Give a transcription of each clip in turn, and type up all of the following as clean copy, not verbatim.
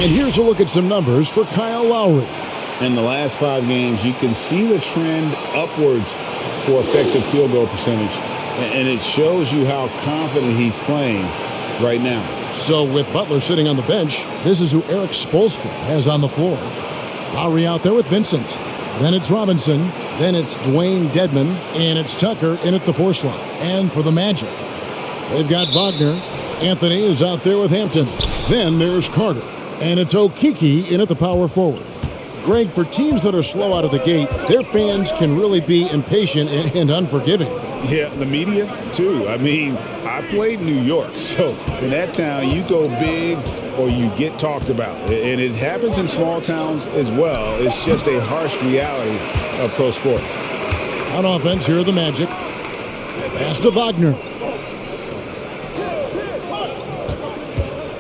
And here's a look at some numbers for Kyle Lowry. In the last 5 games, you can see the trend upwards for effective field goal percentage. And it shows you how confident he's playing right now. So with Butler sitting on the bench, this is who Eric Spoelstra has on the floor. Lowry out there with Vincent. Then it's Robinson. Then it's Dwayne Dedmon. And it's Tucker in at the 4 slot. And for the Magic, they've got Wagner. Anthony is out there with Hampton. Then there's Carter. And it's Okeke in at the power forward. Greg, for teams that are slow out of the gate, their fans can really be impatient and unforgiving. Yeah, the media, too. I mean, I played New York, so in that town, you go big or you get talked about. And it happens in small towns as well. It's just a harsh reality of pro sports. On offense, here are the Magic. Pass to Wagner.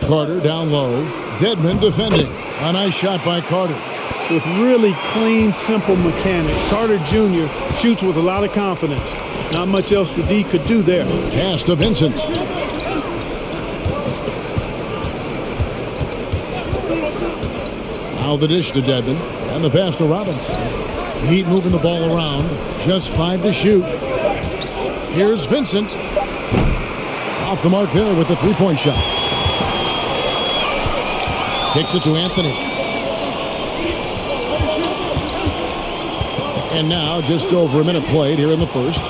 Carter down low. Dedmon defending. A nice shot by Carter. With really clean, simple mechanics, Carter Jr. shoots with a lot of confidence. Not much else the D could do there. Pass to Vincent. Now the dish to Dedmon. And the pass to Robinson. Heat moving the ball around. Just 5 to shoot. Here's Vincent. Off the mark there with the 3-point shot. Kicks it to Anthony. And now just over a minute played here in the first.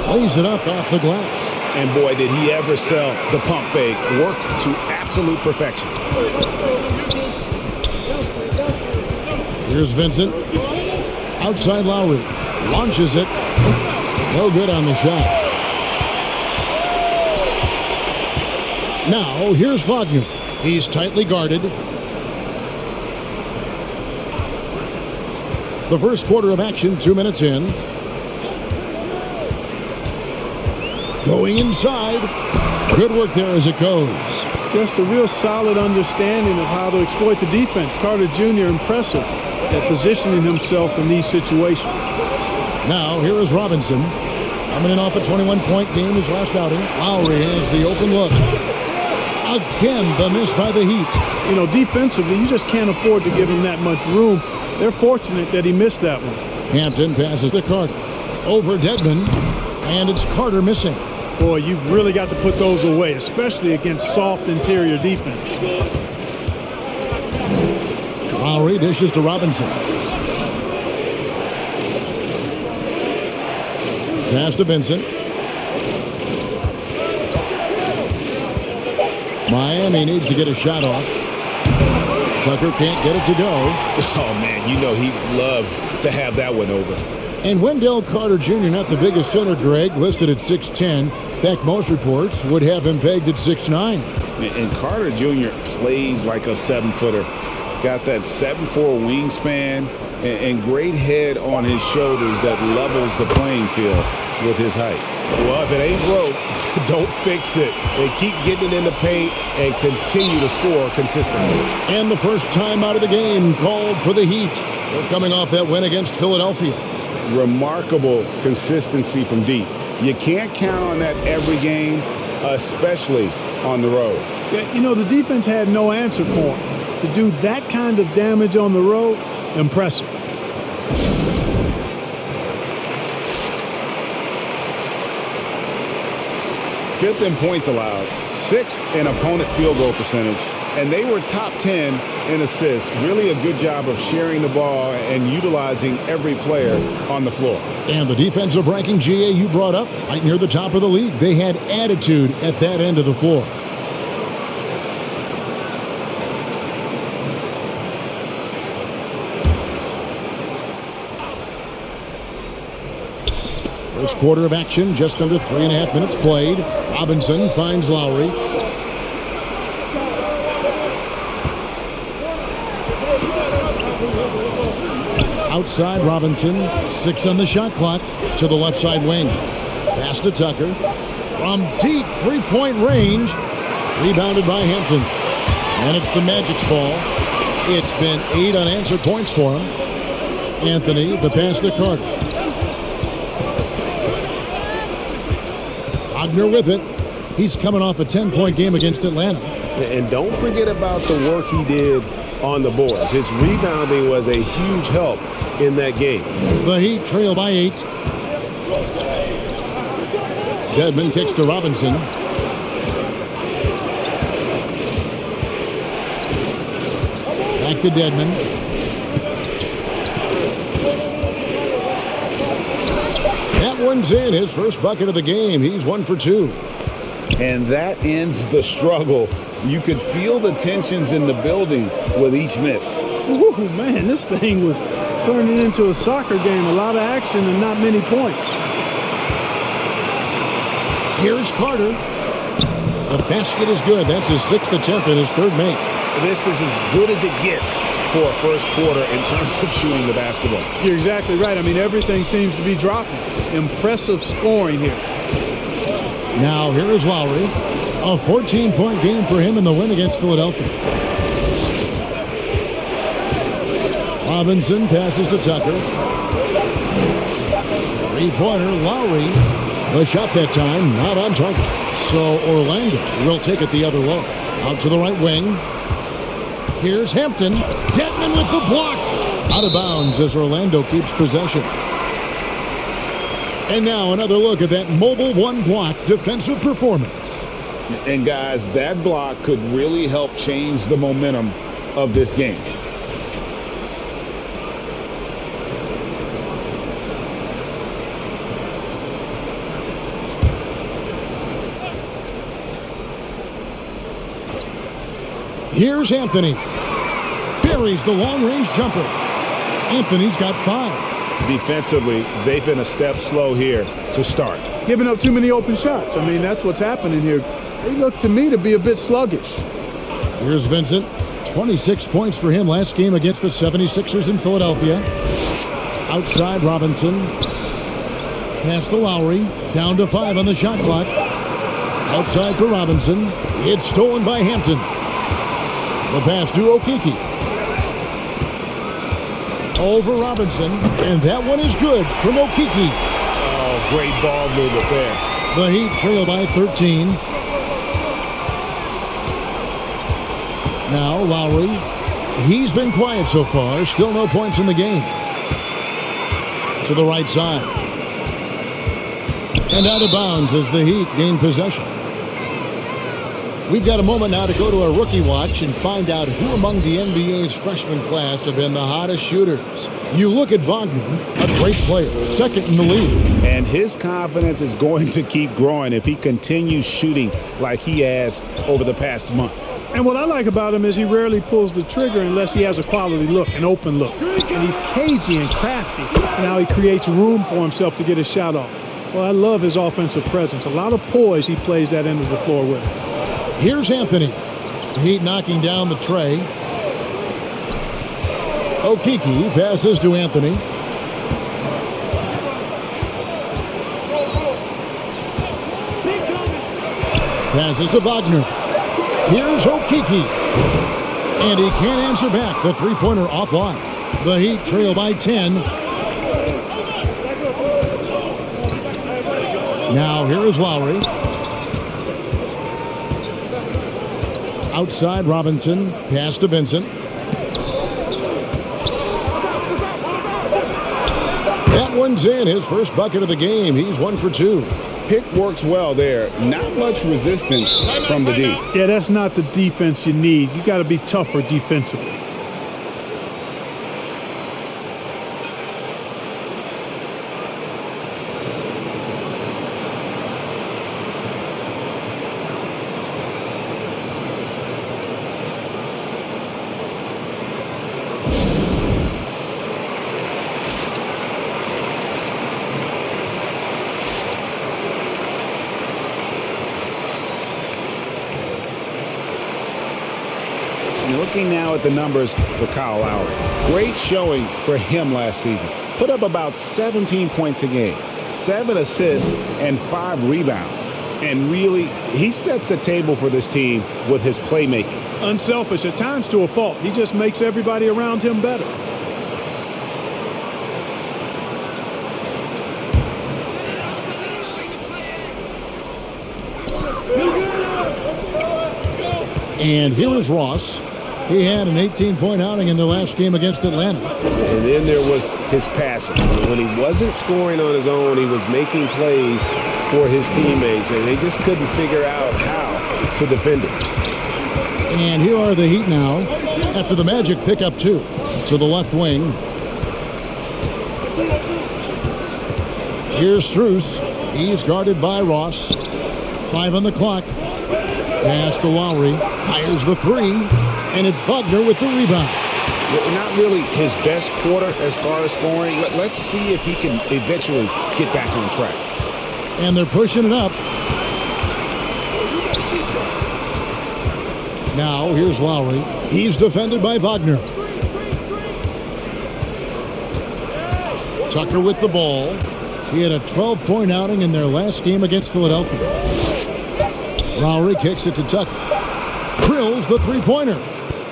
Lays it up off the glass. And boy, did he ever sell the pump fake. Worked to absolute perfection. Here's Vincent. Outside Lowry. Launches it. No good on the shot. Now, here's Wagner. He's tightly guarded. The first quarter of action, 2 minutes in. Going inside. Good work there as it goes. Just a real solid understanding of how to exploit the defense. Carter Jr. impressive at positioning himself in these situations. Now, here is Robinson. Coming in off a 21-point game his last outing. Lowry has the open look. Again, the miss by the Heat. You know, defensively, you just can't afford to give him that much room. They're fortunate that he missed that one. Hampton passes to Carter. Over Dedmon. And it's Carter missing. Boy, you've really got to put those away, especially against soft interior defense. Lowry dishes to Robinson. Pass to Vincent. Miami needs to get a shot off. Tucker can't get it to go. Oh, man, you know he'd love to have that one over. And Wendell Carter Jr., not the biggest center, Greg, listed at 6'10". In fact, most reports would have him pegged at 6'9". And Carter Jr. plays like a 7-footer. Got that 7'4" wingspan and great head on his shoulders that levels the playing field with his height. Well, if it ain't broke, don't fix it. They keep getting it in the paint and continue to score consistently. And the first time out of the game called for the Heat. They're coming off that win against Philadelphia. Remarkable consistency from deep. You can't count on that every game, especially on the road. Yeah, you know, the defense had no answer for him. To do that kind of damage on the road, impressive. Fifth in points allowed, 6th in opponent field goal percentage, and they were top 10 in assists. Really a good job of sharing the ball and utilizing every player on the floor. And the defensive ranking, GA, you brought up, right near the top of the league. They had attitude at that end of the floor. First quarter of action, just under 3.5 minutes played. Robinson finds Lowry. Outside Robinson, 6 on the shot clock, to the left side wing. Pass to Tucker. From deep 3-point range. Rebounded by Hampton. And it's the Magic's ball. It's been 8 unanswered points for him. Anthony, the pass to Carter. Wagner with it. He's coming off a 10-point game against Atlanta. And don't forget about the work he did on the boards. His rebounding was a huge help in that game. The Heat trail by 8. Dedmon kicks to Robinson. Back to Dedmon. That one's in. His first bucket of the game. He's 1 for 2. And that ends the struggle. You could feel the tensions in the building with each miss. Ooh, man, this thing was turning into a soccer game. A lot of action and not many points. Here's Carter. The basket is good. That's his 6th attempt and his 3rd make. This is as good as it gets for a first quarter in terms of shooting the basketball. You're exactly right. I mean, everything seems to be dropping. Impressive scoring here. Now here is Lowry. A 14-point game for him in the win against Philadelphia. Robinson passes to Tucker. 3-pointer, Lowry. The shot that time, not on target. So Orlando will take it the other way. Out to the right wing. Here's Hampton. Dedmon with the block. Out of bounds as Orlando keeps possession. And now another look at that mobile one-block defensive performance. And guys, that block could really help change the momentum of this game. Here's Anthony. Buries the long-range jumper. Anthony's got 5. Defensively, they've been a step slow here to start. Giving up too many open shots. I mean, that's what's happening here. They look to me to be a bit sluggish. Here's Vincent. 26 points for him last game against the 76ers in Philadelphia. Outside Robinson. Pass to Lowry. Down to 5 on the shot clock. Outside for Robinson. It's stolen by Hampton. The pass to Okeke. Over Robinson. And that one is good from Okeke. Oh, great ball movement there. The Heat trail by 13. Now Lowry. He's been quiet so far. Still no points in the game. To the right side. And out of bounds as the Heat gain possession. We've got a moment now to go to our rookie watch and find out who among the NBA's freshman class have been the hottest shooters. You look at Wagner, a great player, 2nd in the league. And his confidence is going to keep growing if he continues shooting like he has over the past month. And what I like about him is he rarely pulls the trigger unless he has a quality look, an open look. And he's cagey and crafty. Now he creates room for himself to get his shot off. Well, I love his offensive presence. A lot of poise he plays that end of the floor with. Here's Anthony. The Heat knocking down the tray. Okeke passes to Anthony. Passes to Wagner. Here's Okeke. And he can't answer back. The three-pointer offline. The Heat trail by 10. Now here is Lowry. Outside Robinson. Pass to Vincent. That one's in. His first bucket of the game. He's 1 for 2. Pick works well there. Not much resistance from the D. Yeah, that's not the defense you need. You got to be tougher defensively. Looking now at the numbers for Kyle Lowry. Great showing for him last season. Put up about 17 points a game, 7 assists, and 5 rebounds. And really, he sets the table for this team with his playmaking. Unselfish, at times to a fault. He just makes everybody around him better. And here is Ross. He had an 18-point outing in their last game against Atlanta. And then there was his passing. When he wasn't scoring on his own, he was making plays for his teammates, and they just couldn't figure out how to defend him. And here are the Heat now after the Magic pick up 2 to the left wing. Here's Strus. He's guarded by Ross. 5 on the clock. Pass to Lowry. Fires the 3. And it's Wagner with the rebound. Not really his best quarter as far as scoring. Let's see if he can eventually get back on track. And they're pushing it up. Now here's Lowry. He's defended by Wagner. Tucker with the ball. He had a 12-point outing in their last game against Philadelphia. Lowry kicks it to Tucker. Drills the three-pointer.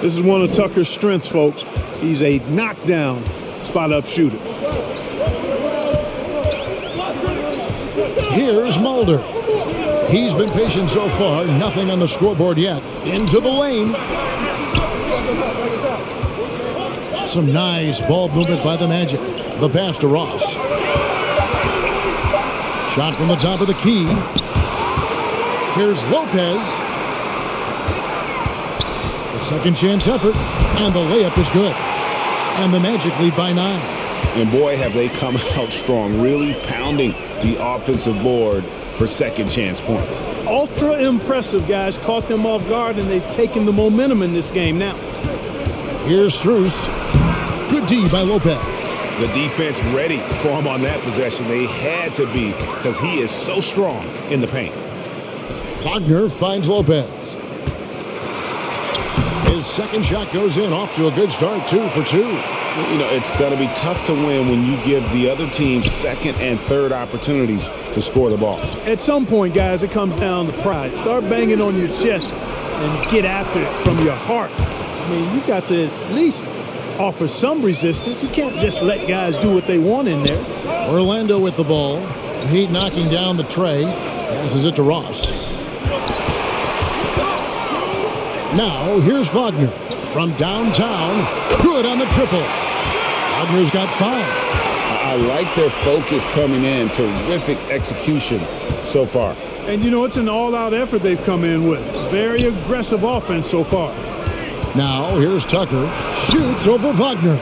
This is one of Tucker's strengths, folks. He's a knockdown spot-up shooter. Here's Mulder. He's been patient so far. Nothing on the scoreboard yet. Into the lane. Some nice ball movement by the Magic. The pass to Ross. Shot from the top of the key. Here's Lopez. A second chance effort. And the layup is good. And the Magic lead by 9. And boy, have they come out strong, really pounding the offensive board for second chance points. Ultra impressive, guys. Caught them off guard, and they've taken the momentum in this game now. Here's Strus. Good D by Lopez. The defense ready for him on that possession. They had to be because he is so strong in the paint. Wagner finds Lopez. His second shot goes in, off to a good start, 2 for 2. You know, it's going to be tough to win when you give the other team second and third opportunities to score the ball. At some point, guys, it comes down to pride. Start banging on your chest and get after it from your heart. I mean, you've got to at least offer some resistance. You can't just let guys do what they want in there. Orlando with the ball. The Heat knocking down the tray. Passes it to Ross. Now, here's Wagner from downtown. Good on the triple. Wagner's got 5. I like their focus coming in. Terrific execution so far. And, you know, it's an all-out effort they've come in with. Very aggressive offense so far. Now, here's Tucker. Shoots over Wagner.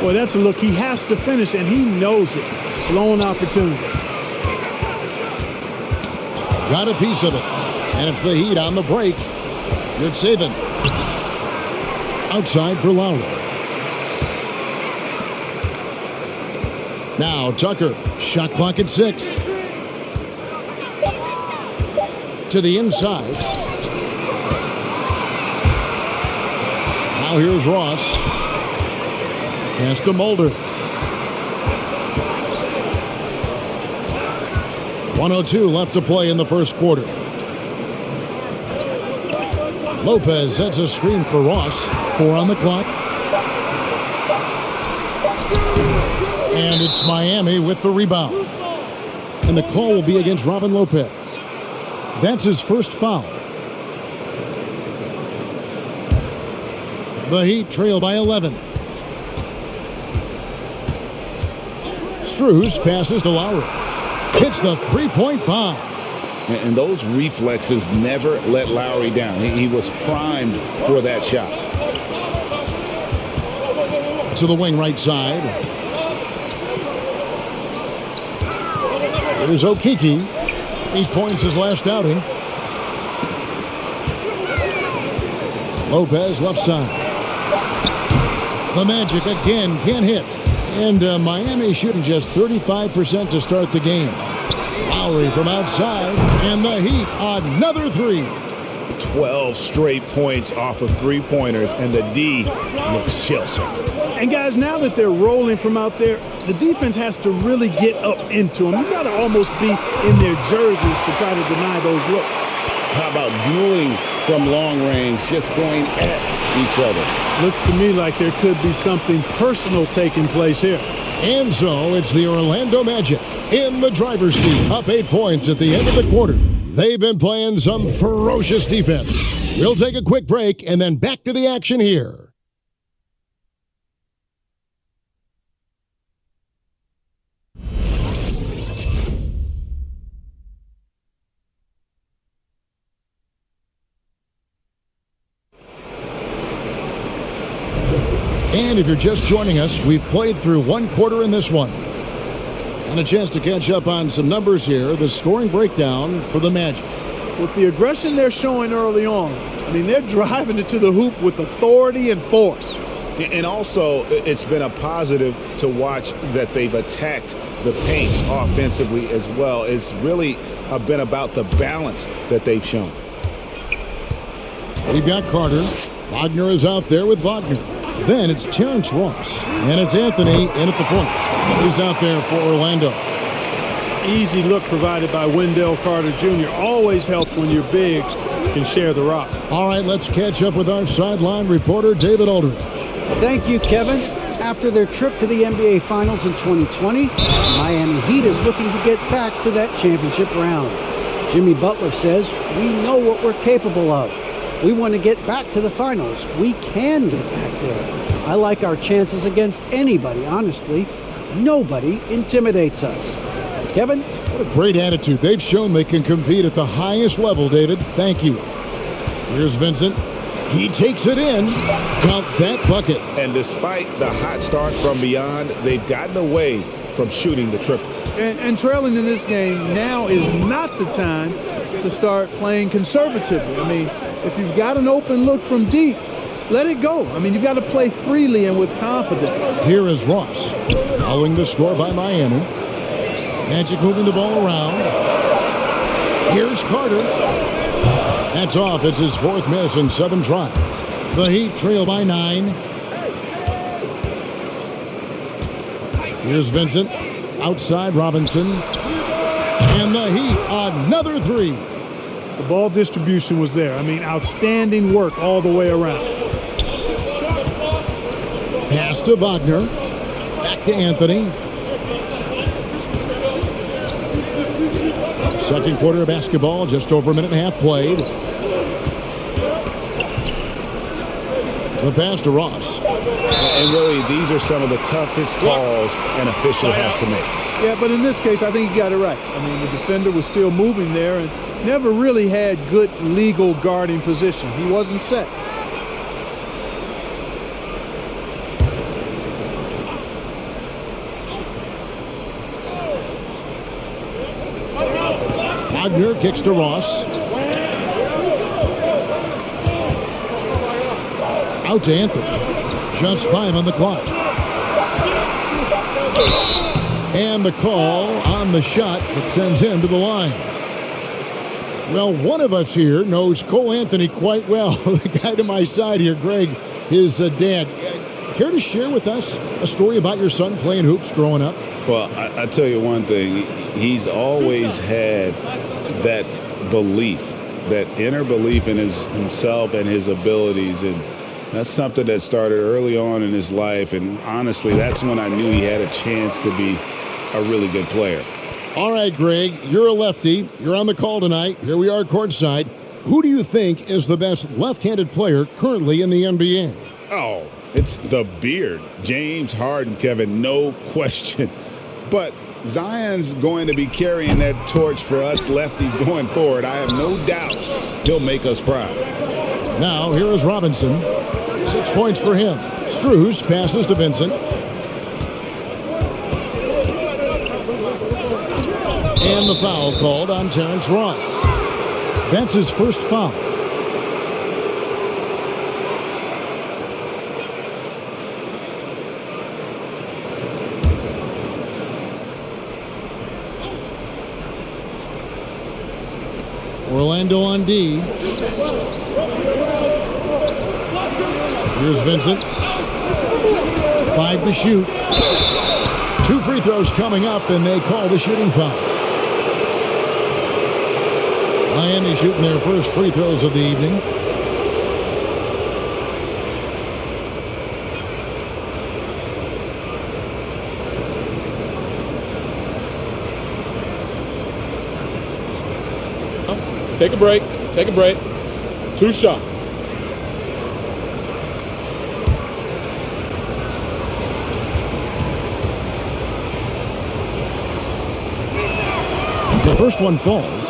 Boy, that's a look he has to finish, and he knows it. Blown opportunity. Got a piece of it. And it's the Heat on the break. Good saving. Outside for Lowry. Now Tucker. Shot clock at 6. To the inside. Now here's Ross. Pass to Mulder. 1:02 left to play in the first quarter. Lopez sets a screen for Ross. 4 on the clock. And it's Miami with the rebound. And the call will be against Robin Lopez. That's his first foul. The Heat trail by 11. Strus passes to Lowry. Hits the three-point bomb. And those reflexes never let Lowry down. He was primed for that shot. To the wing right side. Here's Okeke. 8 points his last outing. Lopez left side. The Magic again can't hit. And Miami shooting just 35% to start the game. Lowry from outside, and the Heat another 3. 12 straight points off of three-pointers, and the D looks shell-shocked. And guys, now that they're rolling from out there, the defense has to really get up into them. You've got to almost be in their jerseys to try to deny those looks. How about dueling from long range, just going at each other? Looks to me like there could be something personal taking place here. And so it's the Orlando Magic in the driver's seat, up 8 points at the end of the quarter. They've been playing some ferocious defense. We'll take a quick break and then back to the action here. And if you're just joining us, we've played through one quarter in this one. And a chance to catch up on some numbers here. The scoring breakdown for the Magic. With the aggression they're showing early on, I mean, they're driving it to the hoop with authority and force. And also, it's been a positive to watch that they've attacked the paint offensively as well. It's really been about the balance that they've shown. We've got Carter. Wagner is out there with Wagner. Then it's Terrence Ross. And it's Anthony in at the point. This is out there for Orlando. Easy look provided by Wendell Carter Jr. Always helps when your bigs can share the rock. All right, let's catch up with our sideline reporter, David Aldridge. Thank you, Kevin. After their trip to the NBA Finals in 2020, Miami Heat is looking to get back to that championship round. Jimmy Butler says, "We know what we're capable of. We want to get back to the finals. We can get back there. I like our chances against anybody, honestly. Nobody intimidates us." Kevin? What a great attitude. They've shown they can compete at the highest level, David. Thank you. Here's Vincent. He takes it in. Count that bucket. And despite the hot start from beyond, they've gotten away from shooting the triple. And trailing in this game now is not the time to start playing conservatively. I mean, if you've got an open look from deep, let it go. I mean, you've got to play freely and with confidence. Here is Ross, following the score by Miami. Magic moving the ball around. Here's Carter. That's off. It's his fourth miss in 7 tries. The Heat trail by 9. Here's Vincent. Outside Robinson. And the Heat, another 3. The ball distribution was there. I mean, outstanding work all the way around. Pass to Wagner. Back to Anthony. Second quarter of basketball, just over a minute and a half played. The pass to Ross. And really, these are some of the toughest calls an official has to make. Yeah, but in this case, I think he got it right. I mean, the defender was still moving there and never really had good legal guarding position. He wasn't set. Wagner kicks to Ross. Out to Anthony. Just 5 on the clock. And the call on the shot that sends him to the line. Well, one of us here knows Cole Anthony quite well. The guy to my side here, Greg, his dad. Care to share with us a story about your son playing hoops growing up? Well, I tell you one thing. He's always had that belief, that inner belief in himself and his abilities. And that's something that started early on in his life. And honestly, that's when I knew he had a chance to be a really good player. All right, Greg, you're a lefty. You're on the call tonight. Here we are courtside. Who do you think is the best left-handed player currently in the NBA? Oh, it's the beard. James Harden, Kevin, no question. But Zion's going to be carrying that torch for us lefties going forward. I have no doubt he'll make us proud. Now, here is Robinson. 6 points for him. Strus passes to Vincent. And the foul called on Terrence Ross. That's his first foul. Orlando on D. Here's Vincent. 5 to shoot. 2 free throws coming up, and they call the shooting foul. Miami shooting their first free throws of the evening. Take a break. Take a break. 2 shots. The first one falls.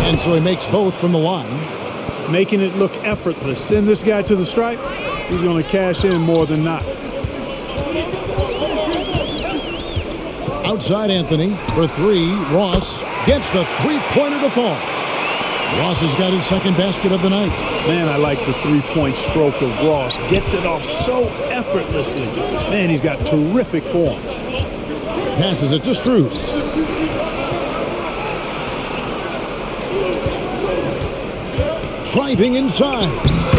And so he makes both from the line. Making it look effortless. Send this guy to the stripe. He's going to cash in more than not. Outside Anthony for 3. Ross gets the three-pointer to fall. Ross has got his second basket of the night. Man, I like the three-point stroke of Ross. Gets it off so effortlessly. Man, he's got terrific form. Passes it to Strus. Driving inside.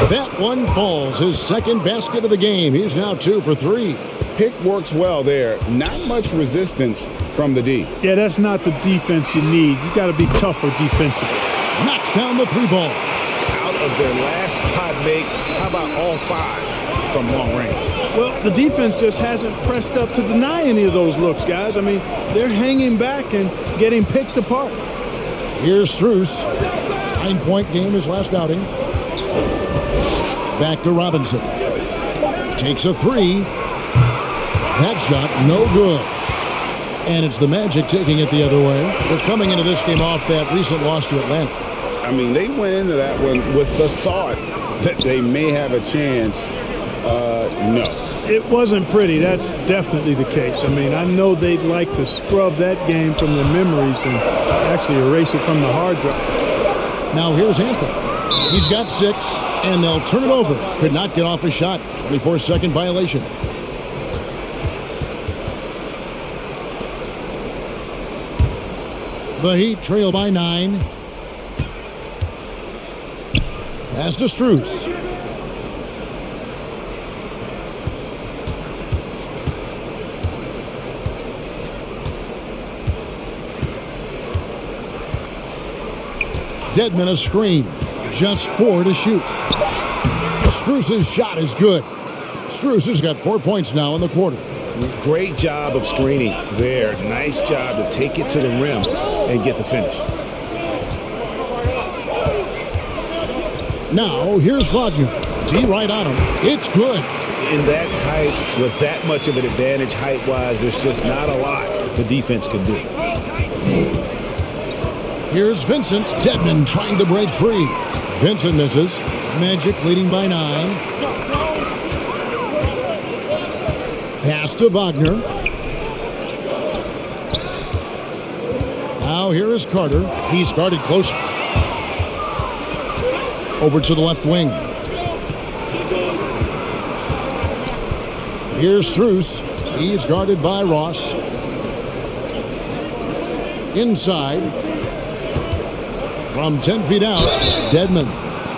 That one falls. His second basket of the game. He's now 2 for 3. Pick works well there. Not much resistance from the D. Yeah, that's not the defense you need. You got to be tougher defensively. Knocks down the 3 ball. Out of their last 5 makes, how about all 5 from long range? Well, the defense just hasn't pressed up to deny any of those looks, guys. I mean, they're hanging back and getting picked apart. Here's Strus. 9-point game his last outing. Back to Robinson. Takes a 3. That shot, no good. And it's the Magic taking it the other way. They're coming into this game off that recent loss to Atlanta. I mean, they went into that one with the thought that they may have a chance. No. It wasn't pretty. That's definitely the case. I mean, I know they'd like to scrub that game from their memories and actually erase it from the hard drive. Now here's Anthony. He's got 6, and they'll turn it over. Could not get off a shot. 24-second violation. The Heat trail by 9. Pass to Strus. Dedmon a screen. Just 4 to shoot. Strus's shot is good. Strus has got 4 points now in the quarter. Great job of screening there. Nice job to take it to the rim and get the finish. Now, here's Wagner. D right on him. It's good. In that height, with that much of an advantage height-wise, there's just not a lot the defense can do. Here's Vincent. Dedmon trying to break free. Vincent misses. Magic leading by 9. Pass to Wagner. Now here is Carter. He's guarded closer. Over to the left wing. Here's Strus. He's guarded by Ross. Inside. From 10 feet out, Dedmon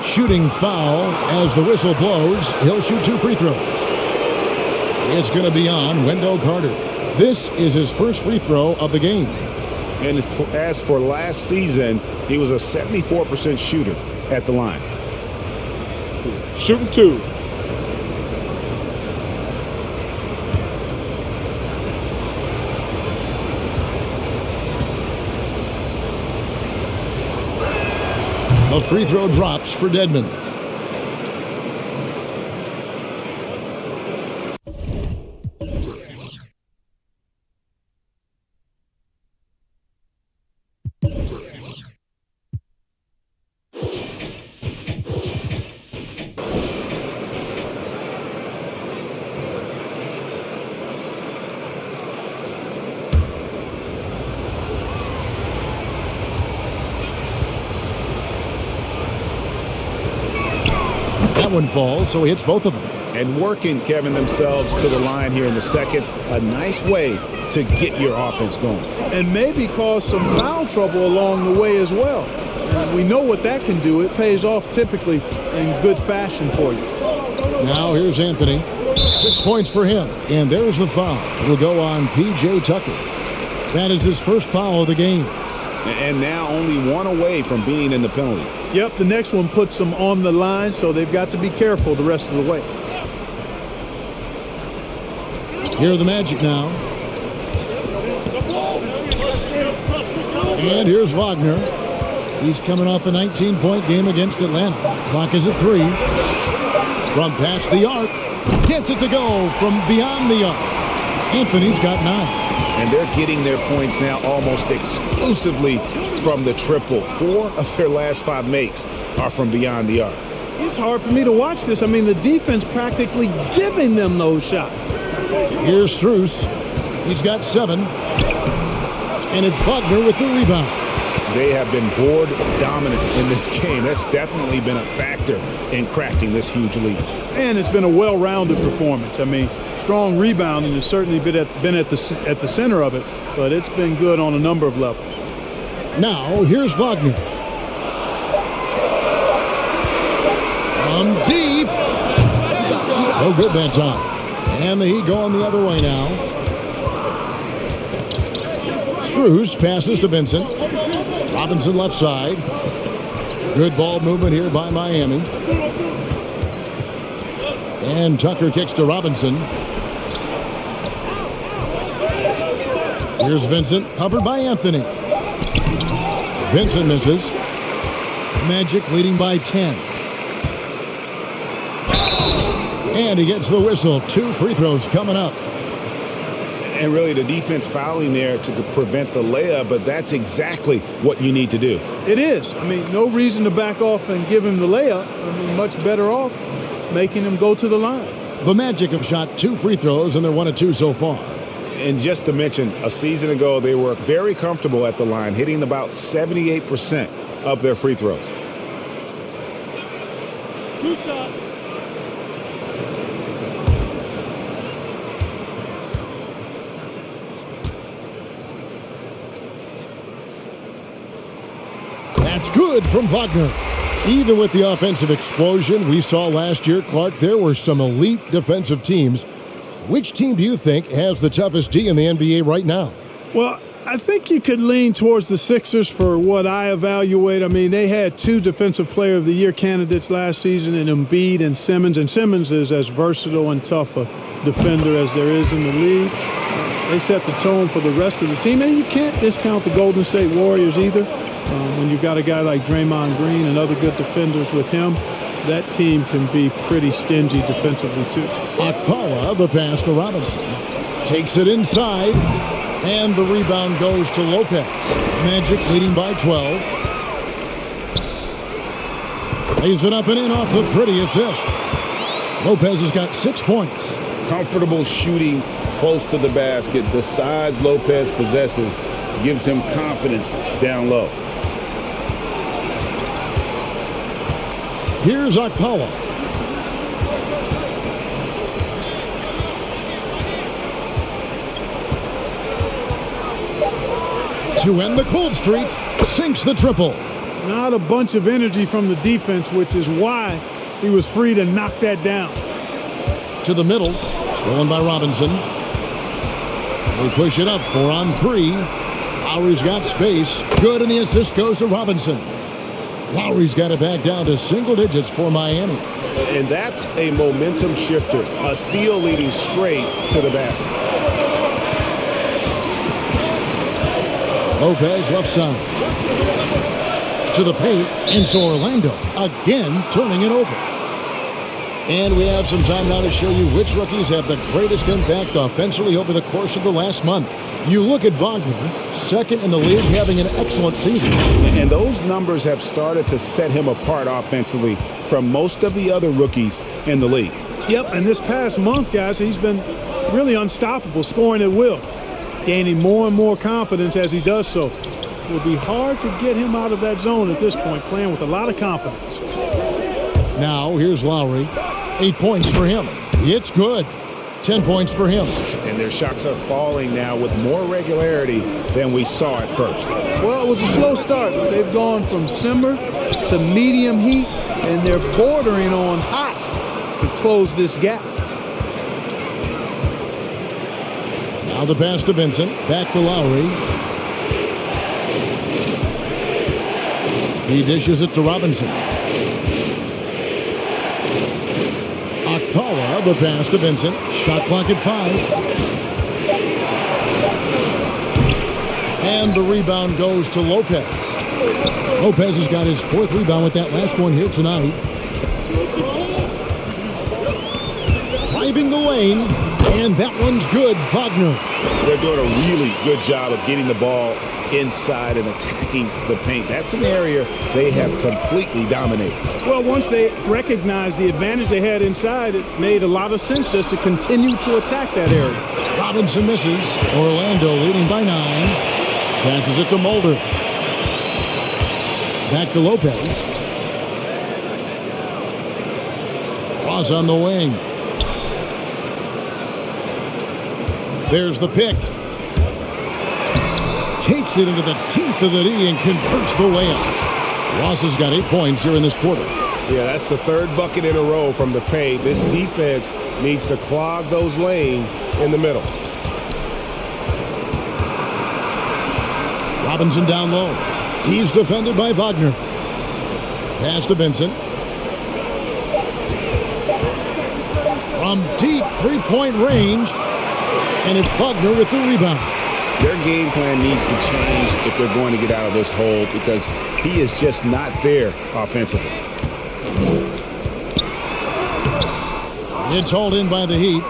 shooting foul as the whistle blows. He'll shoot 2 free throws. It's going to be on Wendell Carter. This is his first free throw of the game. And as for last season, he was a 74% shooter at the line. Shooting 2. The free throw drops for Dedmon. That one falls, so he hits both of them. And working, Kevin, themselves to the line here in the second. A nice way to get your offense going. And maybe cause some foul trouble along the way as well. And we know what that can do. It pays off typically in good fashion for you. Now here's Anthony. 6 points for him. And there's the foul. It'll go on P.J. Tucker. That is his first foul of the game. And now only one away from being in the penalty. Yep, the next one puts them on the line, so they've got to be careful the rest of the way. Here are the Magic now. And here's Wagner. He's coming off a 19-point game against Atlanta. Clock is at 3. From past the arc. Gets it to go from beyond the arc. Anthony's got 9. And they're getting their points now almost exclusively from the triple. 4 of their last 5 makes are from beyond the arc. It's hard for me to watch this. I mean, the defense practically giving them those shots. Here's Strus. He's got 7. And it's Wagner with the rebound. They have been board dominant in this game. That's definitely been a factor in crafting this huge lead. And it's been a well-rounded performance. I mean, strong rebounding has certainly been at the center of it, but it's been good on a number of levels. Now, here's Wagner. From deep. No good that time. And the Heat going the other way now. Strus passes to Vincent. Robinson left side. Good ball movement here by Miami. And Tucker kicks to Robinson. Here's Vincent, covered by Anthony. Vincent misses. Magic leading by 10. And he gets the whistle. 2 free throws coming up. And really the defense fouling there to prevent the layup, but that's exactly what you need to do. It is. I mean, no reason to back off and give him the layup. I mean, much better off making him go to the line. The Magic have shot 2 free throws, and they're 1 of 2 so far. And just to mention, a season ago, they were very comfortable at the line, hitting about 78% of their free throws. 2 shots. That's good from Wagner. Even with the offensive explosion we saw last year, Clark, there were some elite defensive teams. Which team do you think has the toughest D in the NBA right now? Well, I think you could lean towards the Sixers for what I evaluate. I mean, they had 2 Defensive Player of the Year candidates last season in Embiid and Simmons. And Simmons is as versatile and tough a defender as there is in the league. They set the tone for the rest of the team. And you can't discount the Golden State Warriors either. When you've got a guy like Draymond Green and other good defenders with him, that team can be pretty stingy defensively too. Akpala, the pass to Robinson. Takes it inside, and the rebound goes to Lopez. Magic leading by 12. Lays it up and in off the pretty assist. Lopez has got 6 points. Comfortable shooting close to the basket. The size Lopez possesses gives him confidence down low. Here's Akpala. To end the cold streak, sinks the triple. Not a bunch of energy from the defense, which is why he was free to knock that down. To the middle, stolen by Robinson. They push it up 4 on 3. Lowry's got space. Good, and the assist goes to Robinson. Lowry's got it back down to single digits for Miami. And that's a momentum shifter. A steal leading straight to the basket. Lopez left side. To the paint, and so Orlando again turning it over. And we have some time now to show you which rookies have the greatest impact offensively over the course of the last month. You look at Wagner, second in the league, having an excellent season. And those numbers have started to set him apart offensively from most of the other rookies in the league. Yep, and this past month, guys, he's been really unstoppable, scoring at will, gaining more and more confidence as he does so. It will be hard to get him out of that zone at this point, playing with a lot of confidence. Now, here's Lowry. 8 points for him. It's good. 10 points for him. And their shots are falling now with more regularity than we saw at first. Well, it was a slow start. They've gone from simmer to medium heat, and they're bordering on hot to close this gap. Now the pass to Vincent. Back to Lowry. He dishes it to Robinson. Akpala, the pass to Vincent. Shot clock at 5. And the rebound goes to Lopez. Lopez has got his 4th rebound with that last one here tonight. Driving the lane, and that one's good. Wagner. They're doing a really good job of getting the ball inside and attacking the paint. That's an area they have completely dominated. Well, once they recognized the advantage they had inside, it made a lot of sense just to continue to attack that area. Robinson misses. Orlando leading by 9. Passes it to Mulder. Back to Lopez. Ross on the wing. There's the pick. Takes it into the teeth of the D and converts the layup. Ross has got 8 points here in this quarter. Yeah, that's the 3rd bucket in a row from the paint. This defense needs to clog those lanes in the middle. Robinson down low. He's defended by Wagner. Pass to Vincent. From deep 3-point range. And it's Wagner with the rebound. Their game plan needs to change if they're going to get out of this hole because he is just not there offensively. It's hauled in by the Heat.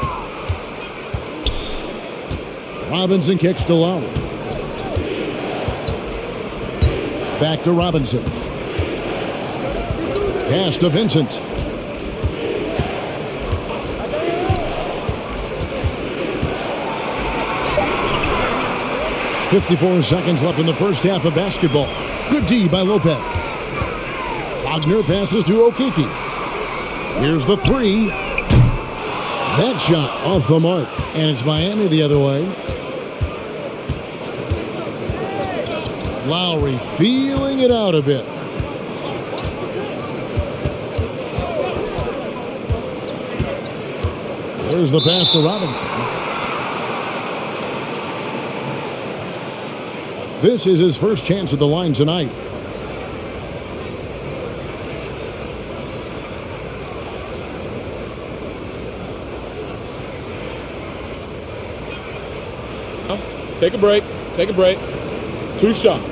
Robinson kicks to Lowry. Back to Robinson. Pass to Vincent. .54 seconds left in the first half of basketball. Good D by Lopez. Wagner passes to Okeke. Here's the 3. That shot off the mark. And it's Miami the other way. Lowry feeling it out a bit. There's the pass to Robinson. This is his first chance at the line tonight. Take a break. Take a break. 2 shots.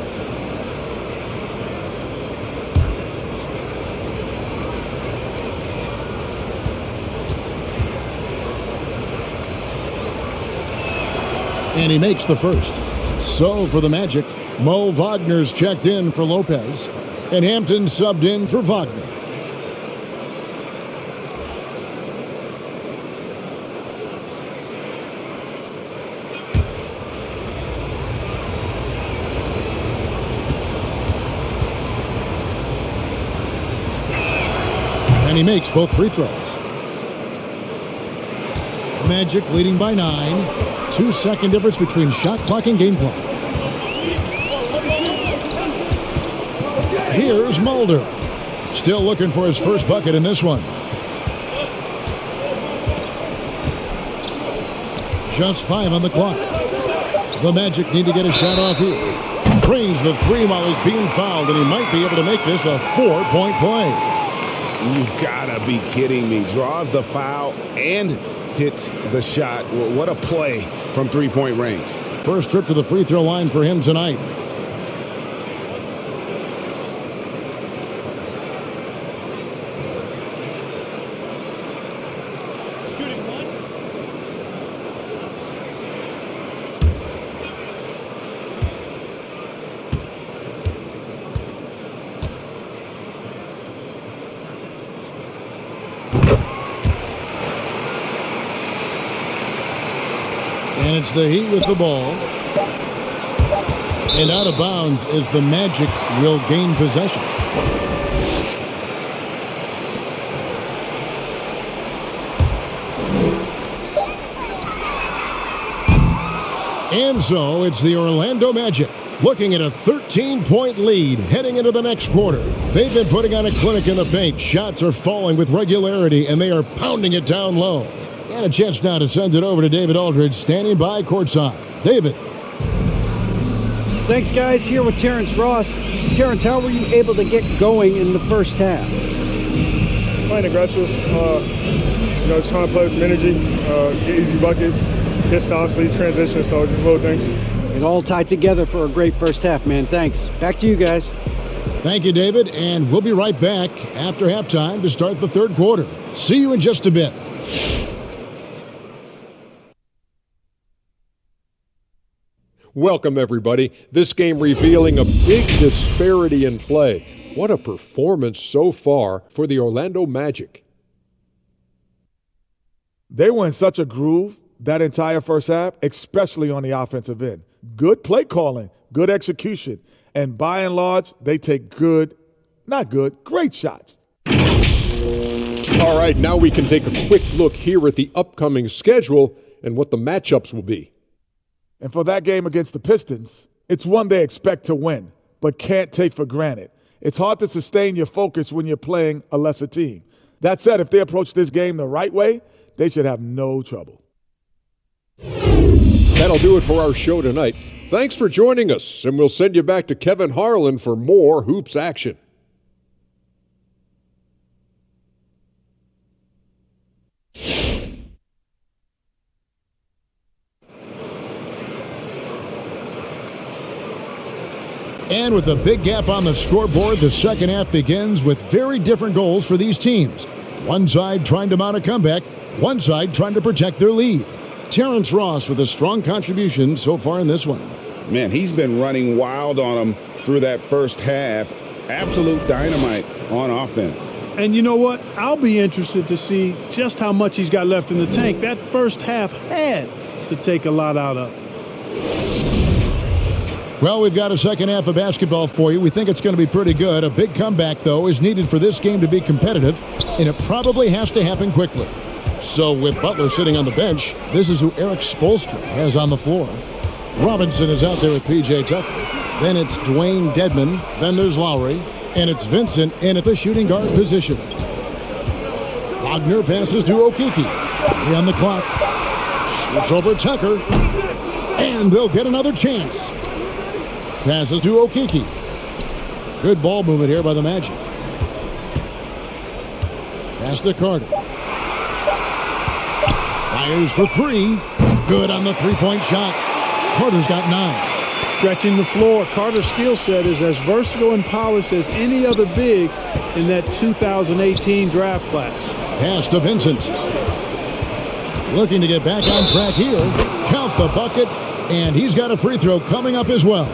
And he makes the first. So for the Magic, Mo Wagner's checked in for Lopez, and Hampton subbed in for Wagner. And he makes both free throws. Magic leading by 9. 2-second difference between shot clock and game clock. Here's Mulder. Still looking for his first bucket in this one. Just 5 on the clock. The Magic need to get a shot off here. Drains the 3 while he's being fouled, and he might be able to make this a 4-point play. You've got to be kidding me. Draws the foul and hits the shot. What a play from 3-point range. First trip to the free throw line for him tonight. And it's the Heat with the ball. And out of bounds as the Magic will gain possession. And so it's the Orlando Magic looking at a 13-point lead heading into the next quarter. They've been putting on a clinic in the paint. Shots are falling with regularity, and they are pounding it down low. And a chance now to send it over to David Aldridge, standing by courtside. David. Thanks, guys. Here with Terrence Ross. Terrence, how were you able to get going in the first half? Playing aggressive, just trying to play with some energy, get easy buckets, get stops, lead transition, so just little things. It all tied together for a great first half, man. Thanks. Back to you guys. Thank you, David, and we'll be right back after halftime to start the third quarter. See you in just a bit. Welcome, everybody. This game revealing a big disparity in play. What a performance so far for the Orlando Magic. They were in such a groove that entire first half, especially on the offensive end. Good play calling, good execution, and by and large, they take great shots. All right, now we can take a quick look here at the upcoming schedule and what the matchups will be. And for that game against the Pistons, it's one they expect to win, but can't take for granted. It's hard to sustain your focus when you're playing a lesser team. That said, if they approach this game the right way, they should have no trouble. That'll do it for our show tonight. Thanks for joining us, and we'll send you back to Kevin Harlan for more Hoops action. And with a big gap on the scoreboard, the second half begins with very different goals for these teams. One side trying to mount a comeback, one side trying to protect their lead. Terrence Ross with a strong contribution so far in this one. Man, he's been running wild on them through that first half. Absolute dynamite on offense. And you know what? I'll be interested to see just how much he's got left in the tank. That first half had to take a lot out of. Well, we've got a second half of basketball for you. We think it's going to be pretty good. A big comeback, though, is needed for this game to be competitive, and it probably has to happen quickly. So with Butler sitting on the bench, this is who Eric Spoelstra has on the floor. Robinson is out there with P.J. Tucker. Then it's Dwayne Dedmon. Then there's Lowry. And it's Vincent in at the shooting guard position. Wagner passes to Okeke. 3 on the clock. Shoots over Tucker. And they'll get another chance. Passes to Okeke. Good ball movement here by the Magic. Pass to Carter. Fires for 3. Good on the three-point shot. Carter's got 9. Stretching the floor. Carter's skill set is as versatile and polished as any other big in that 2018 draft class. Pass to Vincent. Looking to get back on track here. Count the bucket. And he's got a free throw coming up as well.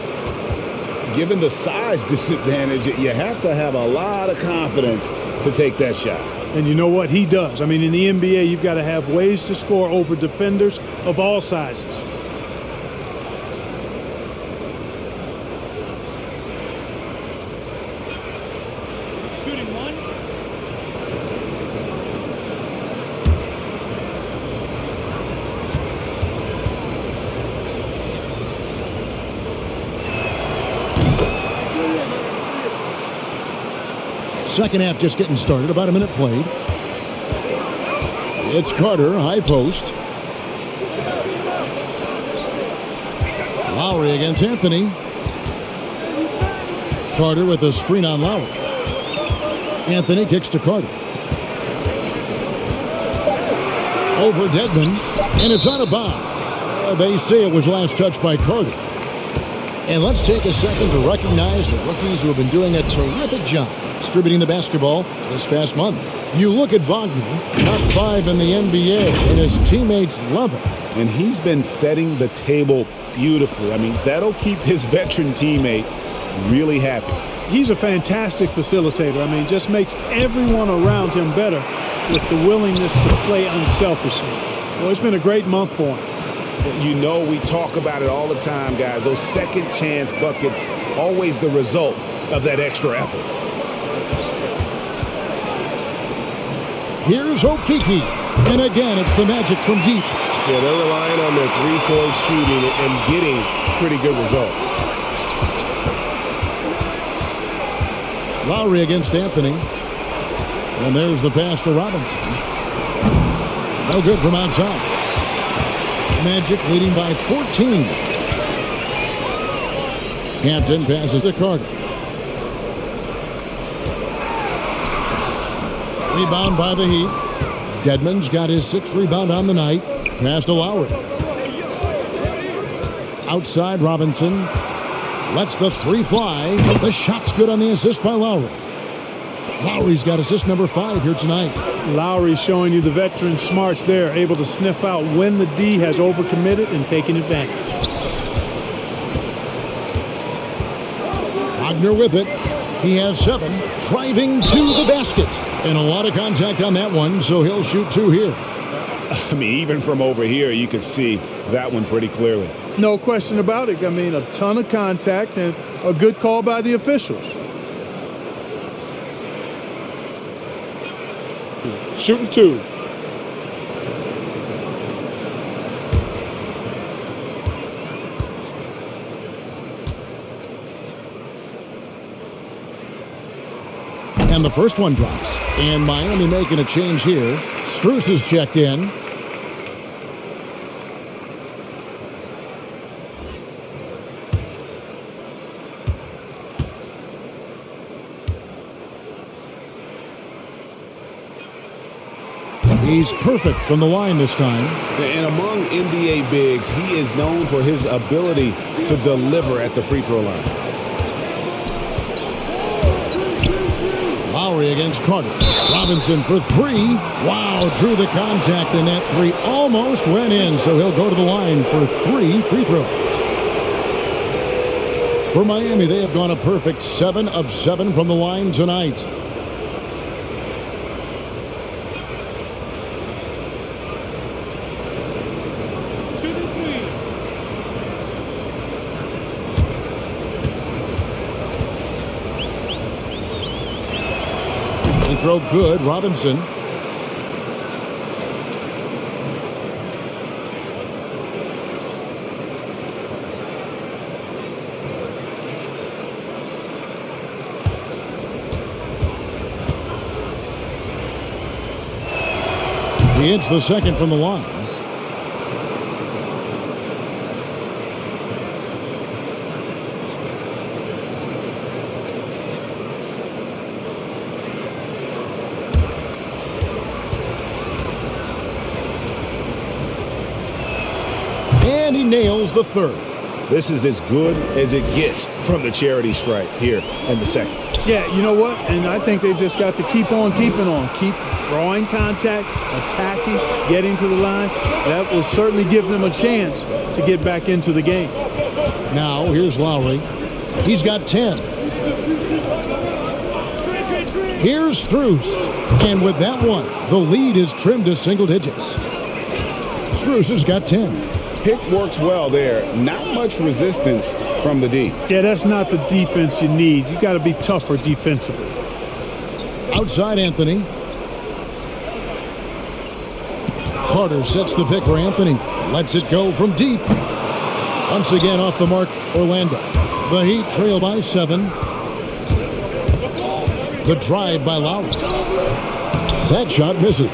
Given the size disadvantage, you have to have a lot of confidence to take that shot. And you know what? He does. I mean, in the NBA, you've got to have ways to score over defenders of all sizes. Shooting one. Second half just getting started. About a minute played. It's Carter, high post. Lowry against Anthony. Carter with a screen on Lowry. Anthony kicks to Carter. Over Dedmon, and it's out of bounds. They say it was last touched by Carter. And let's take a second to recognize the rookies who have been doing a terrific job distributing the basketball this past month. You look at Wagner, top 5 in the NBA, and his teammates love him. And he's been setting the table beautifully. I mean, that'll keep his veteran teammates really happy. He's a fantastic facilitator. I mean, just makes everyone around him better with the willingness to play unselfishly. Well, it's been a great month for him. You know, we talk about it all the time, guys. Those second chance buckets, always the result of that extra effort. Here's Okeke. And again, it's the Magic from deep. Yeah, they're relying on their three-point shooting and getting pretty good results. Lowry against Anthony. And there's the pass to Robinson. No good from outside. Magic leading by 14. Hampton passes to Carter. Rebound by the Heat. Dedmon's got his 6th rebound on the night. Pass to Lowry. Outside Robinson. Lets the 3 fly. The shot's good on the assist by Lowry. Lowry's got assist number 5 here tonight. Lowry's showing you the veteran smarts there, able to sniff out when the D has overcommitted and taking advantage. Wagner with it. He has 7. Driving to the basket. And a lot of contact on that one, so he'll shoot 2 here. I mean, even from over here, you could see that one pretty clearly. No question about it. I mean, a ton of contact and a good call by the officials. Shooting 2. And the first one drops. And Miami making a change here. Strus is checked in. He's perfect from the line this time. And among NBA bigs, he is known for his ability to deliver at the free throw line. Lowry against Carter. Robinson for 3. Wow, drew the contact, and that 3 almost went in, so he'll go to the line for 3 free throws. For Miami, they have gone a perfect 7 of 7 from the line tonight. Throw good, Robinson. He hits the second from the line. And he nails the third. This is as good as it gets from the charity stripe here in the second. Yeah, you know what? And I think they've just got to keep on keeping on. Keep drawing contact, attacking, getting to the line. That will certainly give them a chance to get back into the game. Now, here's Lowry. He's got 10. Here's Strus. And with that one, the lead is trimmed to single digits. Strus has got 10. Pick works well there. Not much resistance from the D. Yeah, that's not the defense you need. You got to be tougher defensively. Outside Anthony. Carter sets the pick for Anthony. Lets it go from deep. Once again off the mark, Orlando. The Heat trail by 7. The drive by Lowry. That shot misses.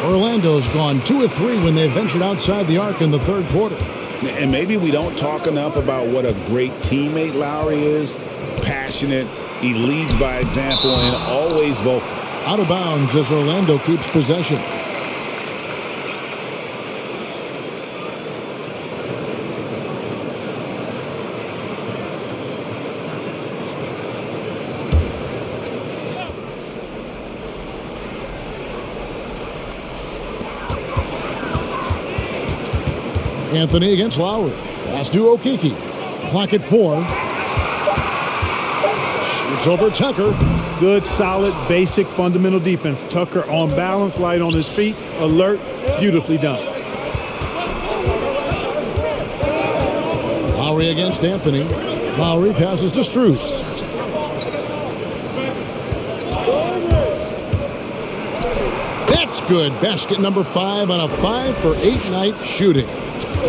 Orlando's gone 2 of 3 when they ventured outside the arc in the third quarter. And maybe we don't talk enough about what a great teammate Lowry is. Passionate, he leads by example, and always vocal. Out of bounds as Orlando keeps possession. Anthony against Lowry. Pass to Okeke. Clock at 4. Shoots over Tucker. Good, solid, basic, fundamental defense. Tucker on balance, light on his feet, alert, beautifully done. Lowry against Anthony. Lowry passes to Strus. That's good. Basket number 5 on a 5 for 8 night shooting.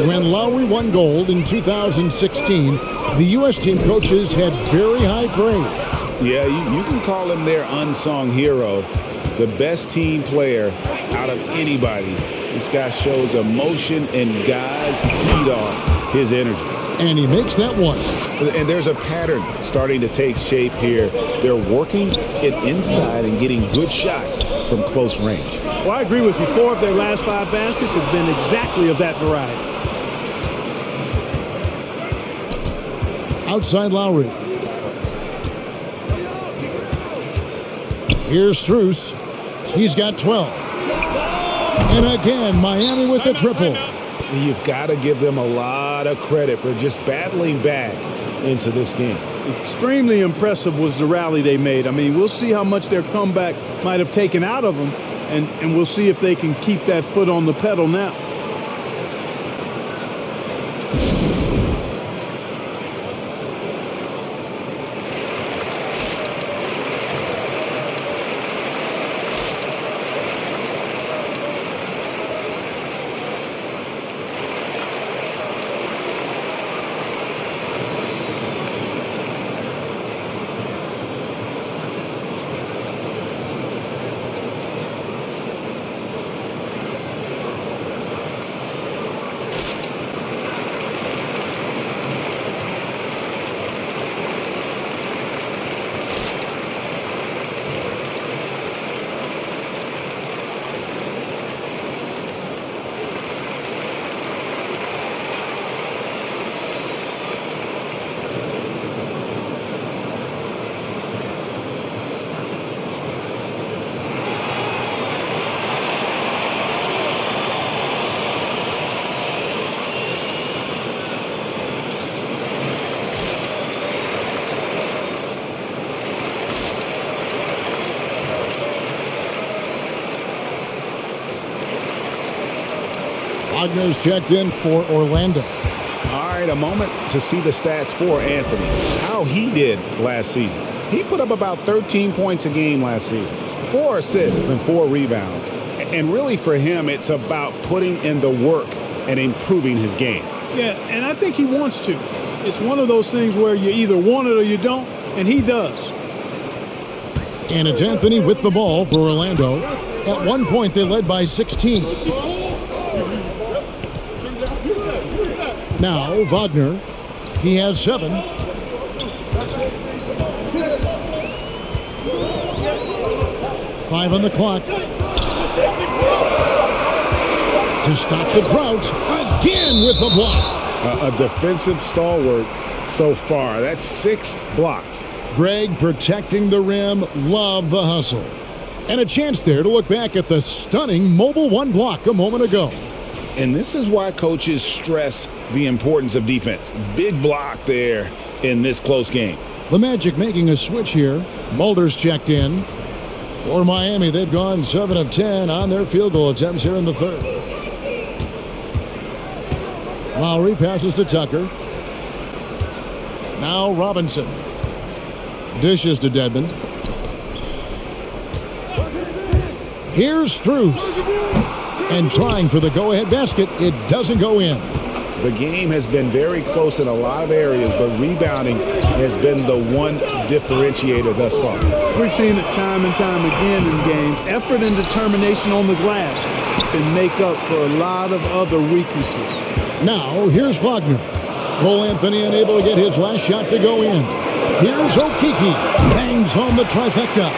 When Lowry won gold in 2016, the U.S. team coaches had very high praise. Yeah, you can call him their unsung hero, the best team player out of anybody. This guy shows emotion, and guys feed off his energy. And he makes that one. And there's a pattern starting to take shape here. They're working it inside and getting good shots from close range. Well, I agree with you. 4 of their last 5 baskets have been exactly of that variety. Outside Lowry. Here's Strus. He's got 12. And again, Miami with the triple. You've got to give them a lot of credit for just battling back into this game. Extremely impressive was the rally they made. I mean, we'll see how much their comeback might have taken out of them, and we'll see if they can keep that foot on the pedal now. Wagner's checked in for Orlando. All right, a moment to see the stats for Anthony. How he did last season. He put up about 13 points a game last season. 4 assists and 4 rebounds. And really for him, it's about putting in the work and improving his game. Yeah, and I think he wants to. It's one of those things where you either want it or you don't, and he does. And it's Anthony with the ball for Orlando. At one point, they led by 16. Now, Wagner, he has 7. Five on the clock. To stop the drought, again with the block. A defensive stalwart so far. That's 6 blocks. Greg protecting the rim. Love the hustle. And a chance there to look back at the stunning mobile 1 block a moment ago. And this is why coaches stress the importance of defense. Big block there in this close game. The Magic making a switch here. Mulder's checked in. For Miami, they've gone 7 of 10 on their field goal attempts here in the third. Lowry passes to Tucker. Now Robinson. Dishes to Dedmon. Here's Strus. And trying for the go-ahead basket, it doesn't go in. The game has been very close in a lot of areas, but rebounding has been the one differentiator thus far. We've seen it time and time again in games. Effort and determination on the glass can make up for a lot of other weaknesses. Now, here's Wagner. Cole Anthony unable to get his last shot to go in. Here's Okeke. Bangs home the trifecta.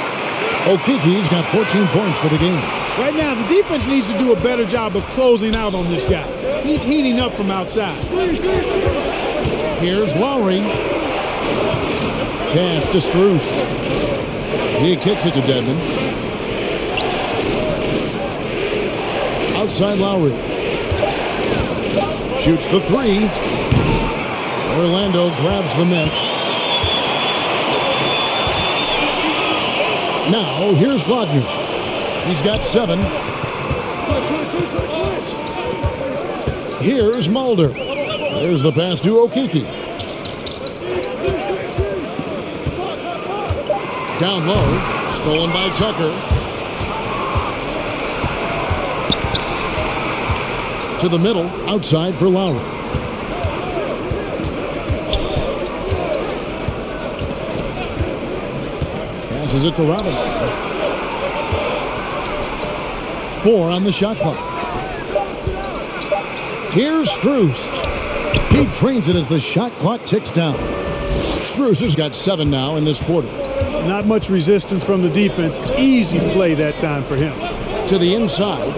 Okeke's got 14 points for the game. Right now, the defense needs to do a better job of closing out on this guy. He's heating up from outside. Here's Lowry. Pass to Strus. He kicks it to Dedmon. Outside Lowry. Shoots the 3. Orlando grabs the miss. Now, here's Wagner. He's got 7. Here's Mulder. There's the pass to Okeke. Down low. Stolen by Tucker. To the middle. Outside for Lowry. Passes it to Robinson. 4 on the shot clock. Here's Strus. He drains it as the shot clock ticks down. Strus has got 7 now in this quarter. Not much resistance from the defense. Easy play that time for him. To the inside.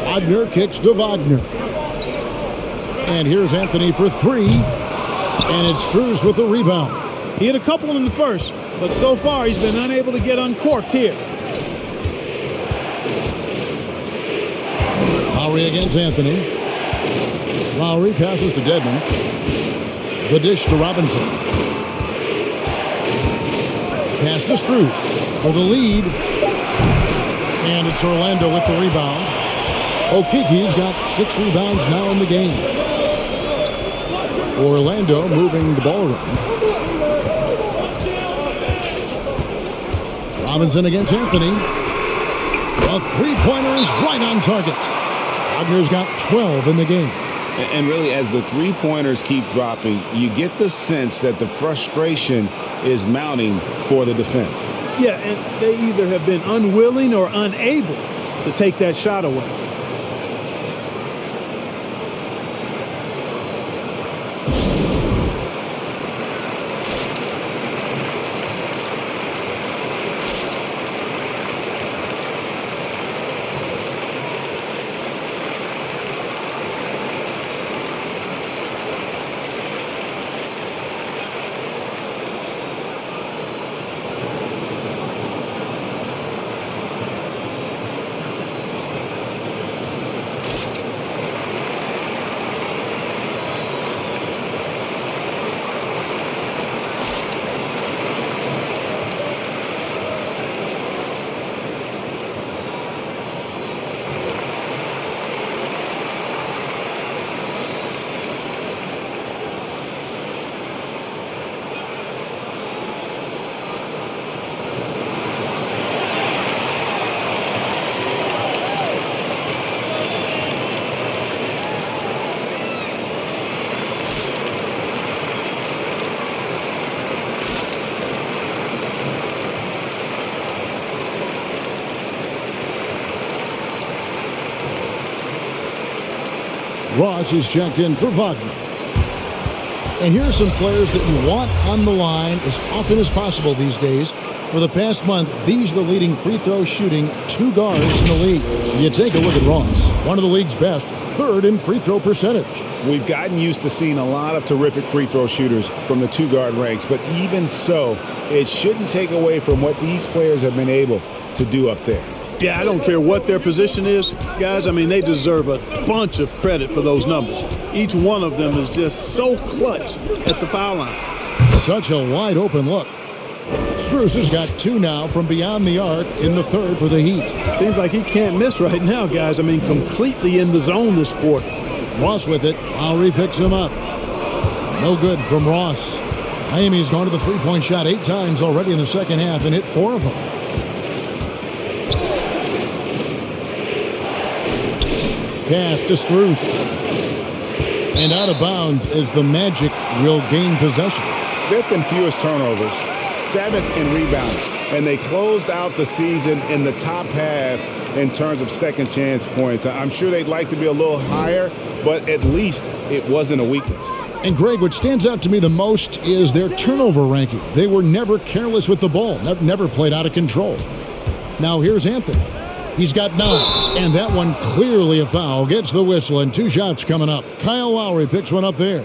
Wagner kicks to Wagner. And here's Anthony for 3. And it's Strus with the rebound. He hit a couple in the first, but so far he's been unable to get uncorked here. Lowry against Anthony. Lowry passes to Dedmon. The dish to Robinson. Pass to Strus for the lead. And it's Orlando with the rebound. Okiki's got 6 rebounds now in the game. Orlando moving the ball around. Robinson against Anthony. A three-pointer is right on target. Wagner's got 12 in the game. And really, as the three-pointers keep dropping, you get the sense that the frustration is mounting for the defense. Yeah, and they either have been unwilling or unable to take that shot away. Ross is checked in for Wagner. And here's some players that you want on the line as often as possible these days. For the past month, these are the leading free throw shooting 2 guards in the league. You take a look at Ross, one of the league's best, 3rd in free throw percentage. We've gotten used to seeing a lot of terrific free throw shooters from the 2-guard ranks, but even so, it shouldn't take away from what these players have been able to do up there. Yeah, I don't care what their position is, guys. I mean, they deserve a bunch of credit for those numbers. Each one of them is just so clutch at the foul line. Such a wide open look. Strus has got 2 now from beyond the arc in the 3rd for the Heat. Seems like he can't miss right now, guys. I mean, completely in the zone this quarter. Ross with it. Lowry picks him up. No good from Ross. Miami's gone to the three-point shot 8 times already in the second half and hit 4 of them. Pass to Strus. And out of bounds as the Magic will gain possession. 5th in fewest turnovers, 7th in rebounding. And they closed out the season in the top half in terms of second chance points. I'm sure they'd like to be a little higher, but at least it wasn't a weakness. And Greg, what stands out to me the most is their turnover ranking. They were never careless with the ball, never played out of control. Now here's Anthony. He's got 9, and that one clearly a foul. Gets the whistle, and 2 shots coming up. Kyle Lowry picks one up there.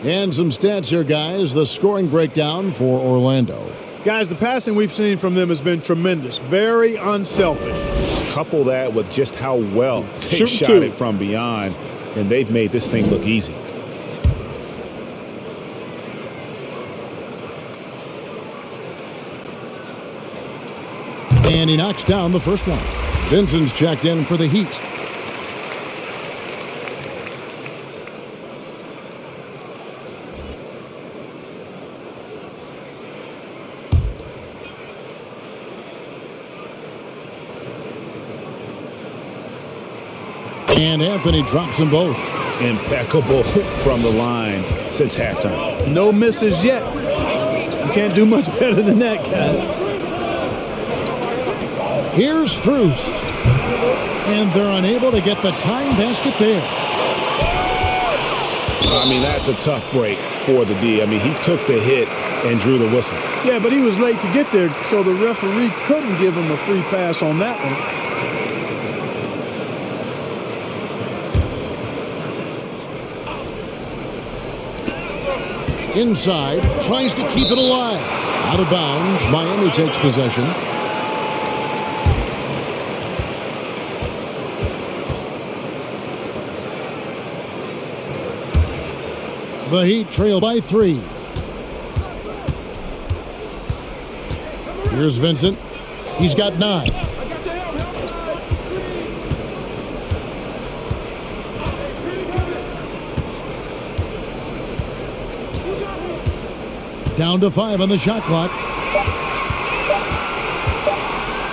And some stats here, guys. The scoring breakdown for Orlando. Guys, the passing we've seen from them has been tremendous. Very unselfish. Couple that with just how well they shot it from beyond, and they've made this thing look easy. And he knocks down the first one. Vincent's checked in for the Heat. And Anthony drops them both. Impeccable from the line since halftime. No misses yet. You can't do much better than that, guys. Here's Strus. And they're unable to get the tying basket there. I mean, that's a tough break for the D. I mean, he took the hit and drew the whistle. Yeah, but he was late to get there, so the referee couldn't give him a free pass on that one. Inside, tries to keep it alive. Out of bounds, Miami takes possession. The Heat trail by 3. Here's Vincent. He's got 9. Down to 5 on the shot clock.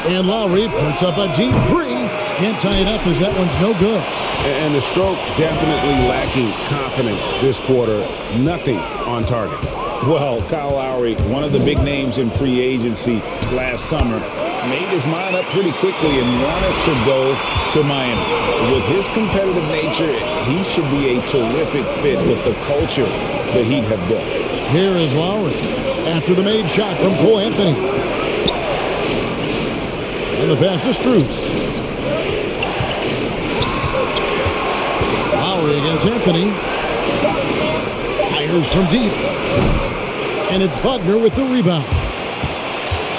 And Lowry puts up a deep 3. Can't tie it up as that one's no good. And the stroke definitely lacking confidence this quarter. Nothing on target. Well, Kyle Lowry, one of the big names in free agency last summer, made his mind up pretty quickly and wanted to go to Miami. With his competitive nature, he should be a terrific fit with the culture the Heat have built. Here is Lowry after the made shot from Cole Anthony. And the pass to Strus. Lowry against Anthony. Fires from deep. And it's Wagner with the rebound.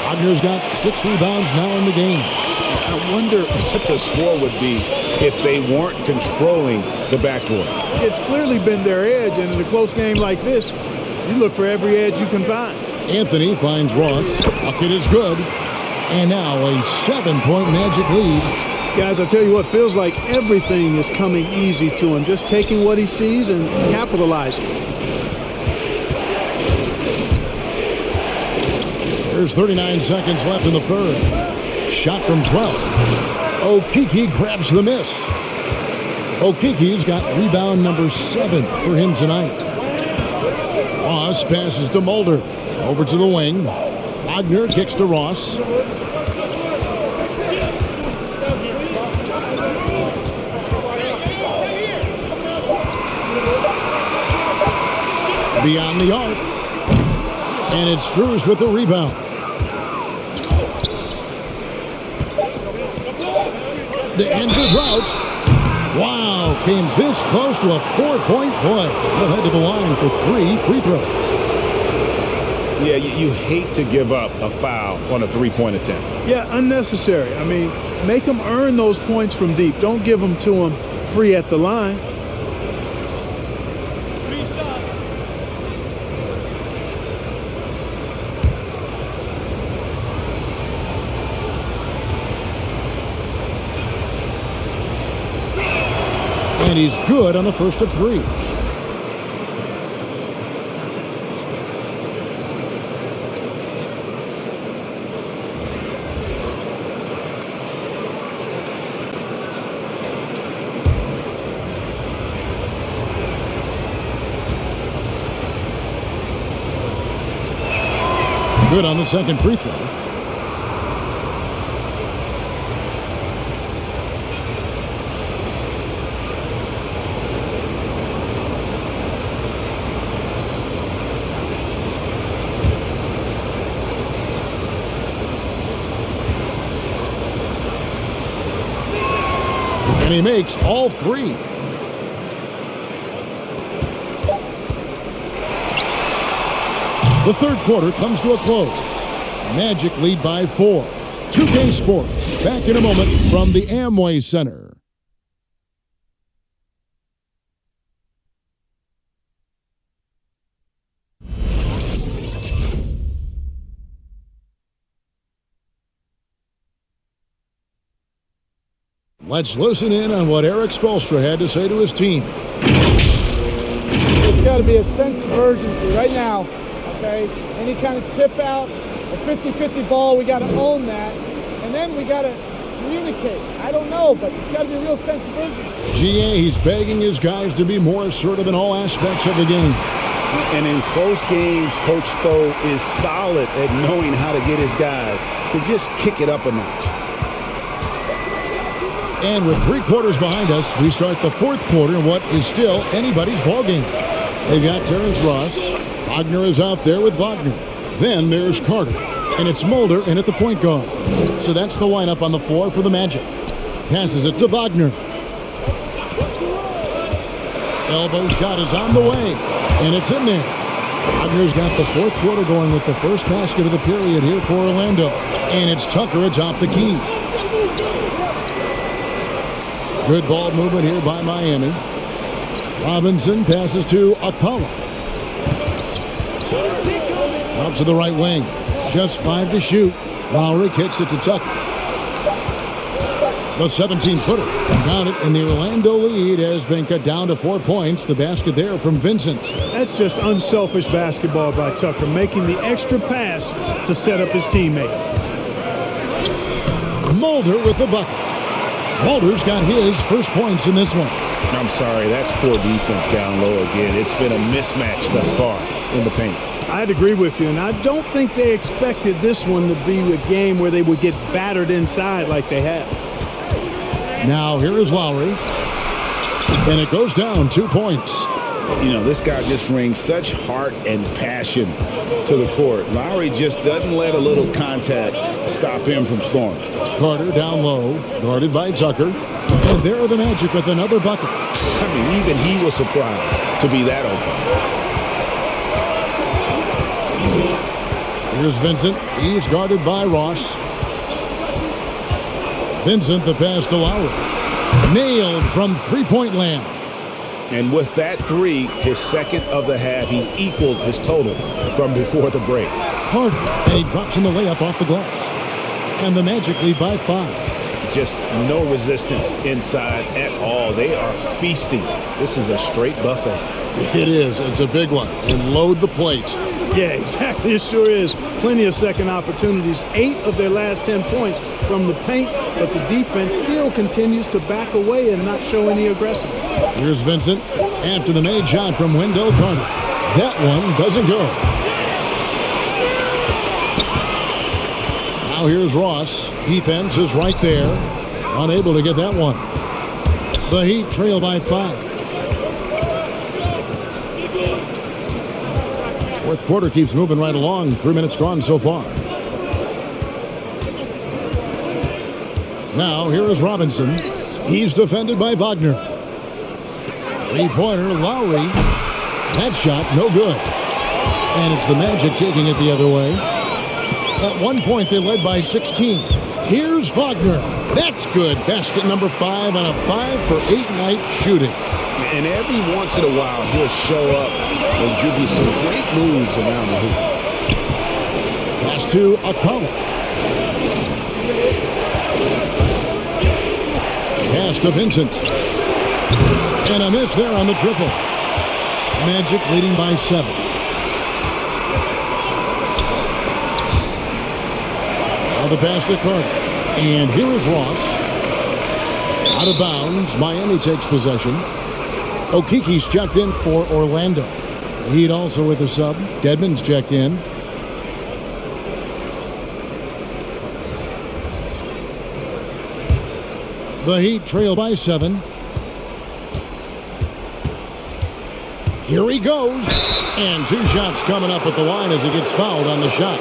Wagner's got 6 rebounds now in the game. I wonder what the score would be if they weren't controlling the backcourt. It's clearly been their edge, and in a close game like this, you look for every edge you can find. Anthony finds Ross. Bucket is good. And now a 7-point Magic lead. Guys, I tell you what, feels like everything is coming easy to him. Just taking what he sees and capitalizing. There's 39 seconds left in the third. Shot from 12. Okeke grabs the miss. Okeke's got rebound number 7 for him tonight. Ross passes to Mulder. Over to the wing. Wagner kicks to Ross. Beyond the arc. And it's Strus with the rebound. The end of drought. Wow, came this close to a 4-point play. He'll head to the line for 3 free throws. Yeah, you hate to give up a foul on a 3-point attempt. Yeah, unnecessary. I mean, make them earn those points from deep. Don't give them to them free at the line. And he's good on the first of 3. Good on the second free throw. And he makes all 3. The third quarter comes to a close. Magic lead by 4. 2K Sports, back in a moment from the Amway Center. Let's listen in on what Eric Spoelstra had to say to his team. It's got to be a sense of urgency right now, okay? Any kind of tip out, a 50-50 ball, we got to own that. And then we got to communicate. I don't know, but it's got to be a real sense of urgency. GA, he's begging his guys to be more assertive in all aspects of the game. And in close games, Coach Spo is solid at knowing how to get his guys to just kick it up a notch. And with 3 quarters behind us, we start the 4th quarter in what is still anybody's ballgame. They've got Terrence Ross. Wagner is out there with Wagner. Then there's Carter. And it's Mulder in at the point guard. So that's the lineup on the floor for the Magic. Passes it to Wagner. Elbow shot is on the way. And it's in there. Wagner's got the 4th quarter going with the first basket of the period here for Orlando. And it's Tucker atop the key. Good ball movement here by Miami. Robinson passes to Apollo. Out to the right wing. Just 5 to shoot. Lowry kicks it to Tucker. The 17-footer. Got it, and the Orlando lead has been cut down to 4 points. The basket there from Vincent. That's just unselfish basketball by Tucker, making the extra pass to set up his teammate. Mulder with the bucket. Mulder's got his first points in this one. I'm sorry, that's poor defense down low again. It's been a mismatch thus far in the paint. I'd agree with you, and I don't think they expected this one to be a game where they would get battered inside like they have. Now here is Lowry, and it goes down 2 points. You know, this guy just brings such heart and passion to the court. Lowry just doesn't let a little contact stop him from scoring. Carter down low, guarded by Tucker. And there are the Magic with another bucket. I mean, even he was surprised to be that open. Here's Vincent. He's guarded by Ross. Vincent, the pass to Lowry. Nailed from three-point land. And with that 3, his second of the half, he's equaled his total from before the break. Carter, and he drops in the layup off the glass. And the Magic lead by 5. Just no resistance inside at all. They are feasting. This is a straight buffet. It is. It's a big one. And load the plate. Yeah, exactly. It sure is. Plenty of second opportunities. 8 of their last 10 points from the paint, but the defense still continues to back away and not show any aggression. Here's Vincent after the made shot from Wendell Carter. That one doesn't go. Now here's Ross. Defense is right there. Unable to get that one. The Heat trail by 5. Fourth quarter keeps moving right along. 3 minutes gone so far. Now here is Robinson. He's defended by Wagner. Three-pointer, Lowry. That shot, no good. And it's the Magic taking it the other way. At one point, they led by 16. Here's Wagner. That's good. Basket number 5 on a 5-for-8 night shooting. And every once in a while, he'll show up and give you some great moves around the hoop. Pass to Apollo. Pass to Vincent. And a miss there on the triple. Magic leading by 7. Now the pass to Carter. And here is Ross. Out of bounds. Miami takes possession. Okiki's checked in for Orlando. Heat also with a sub. Dedmon's checked in. The Heat trail by 7. Here he goes. And 2 shots coming up at the line as he gets fouled on the shot.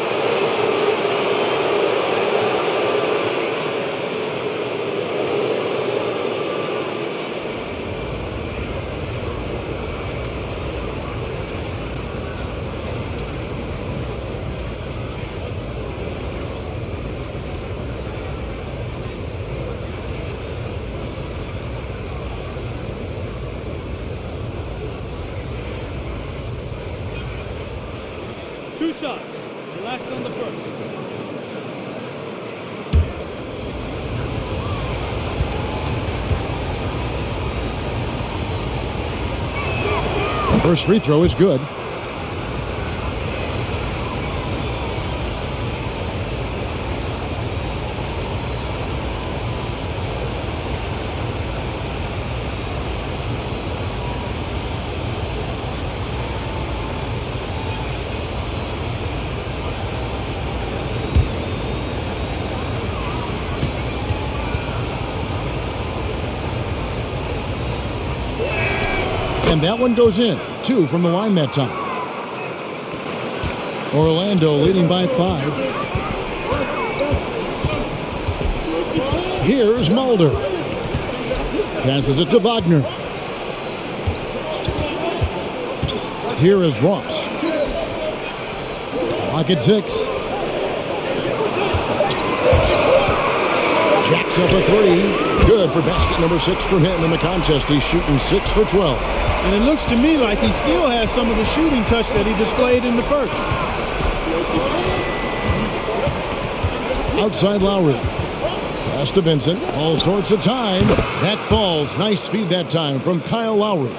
Two shots. Relax on the first. First free throw is good. And that one goes in. 2 from the line that time. Orlando leading by 5. Here's Mulder. Passes it to Wagner. Here is Ross. Clock at 6. Jacks up a 3. Good for basket number 6 from him in the contest. He's shooting 6 for 12. And it looks to me like he still has some of the shooting touch that he displayed in the first. Outside Lowry. Pass to Vincent. All sorts of time. That falls. Nice feed that time from Kyle Lowry.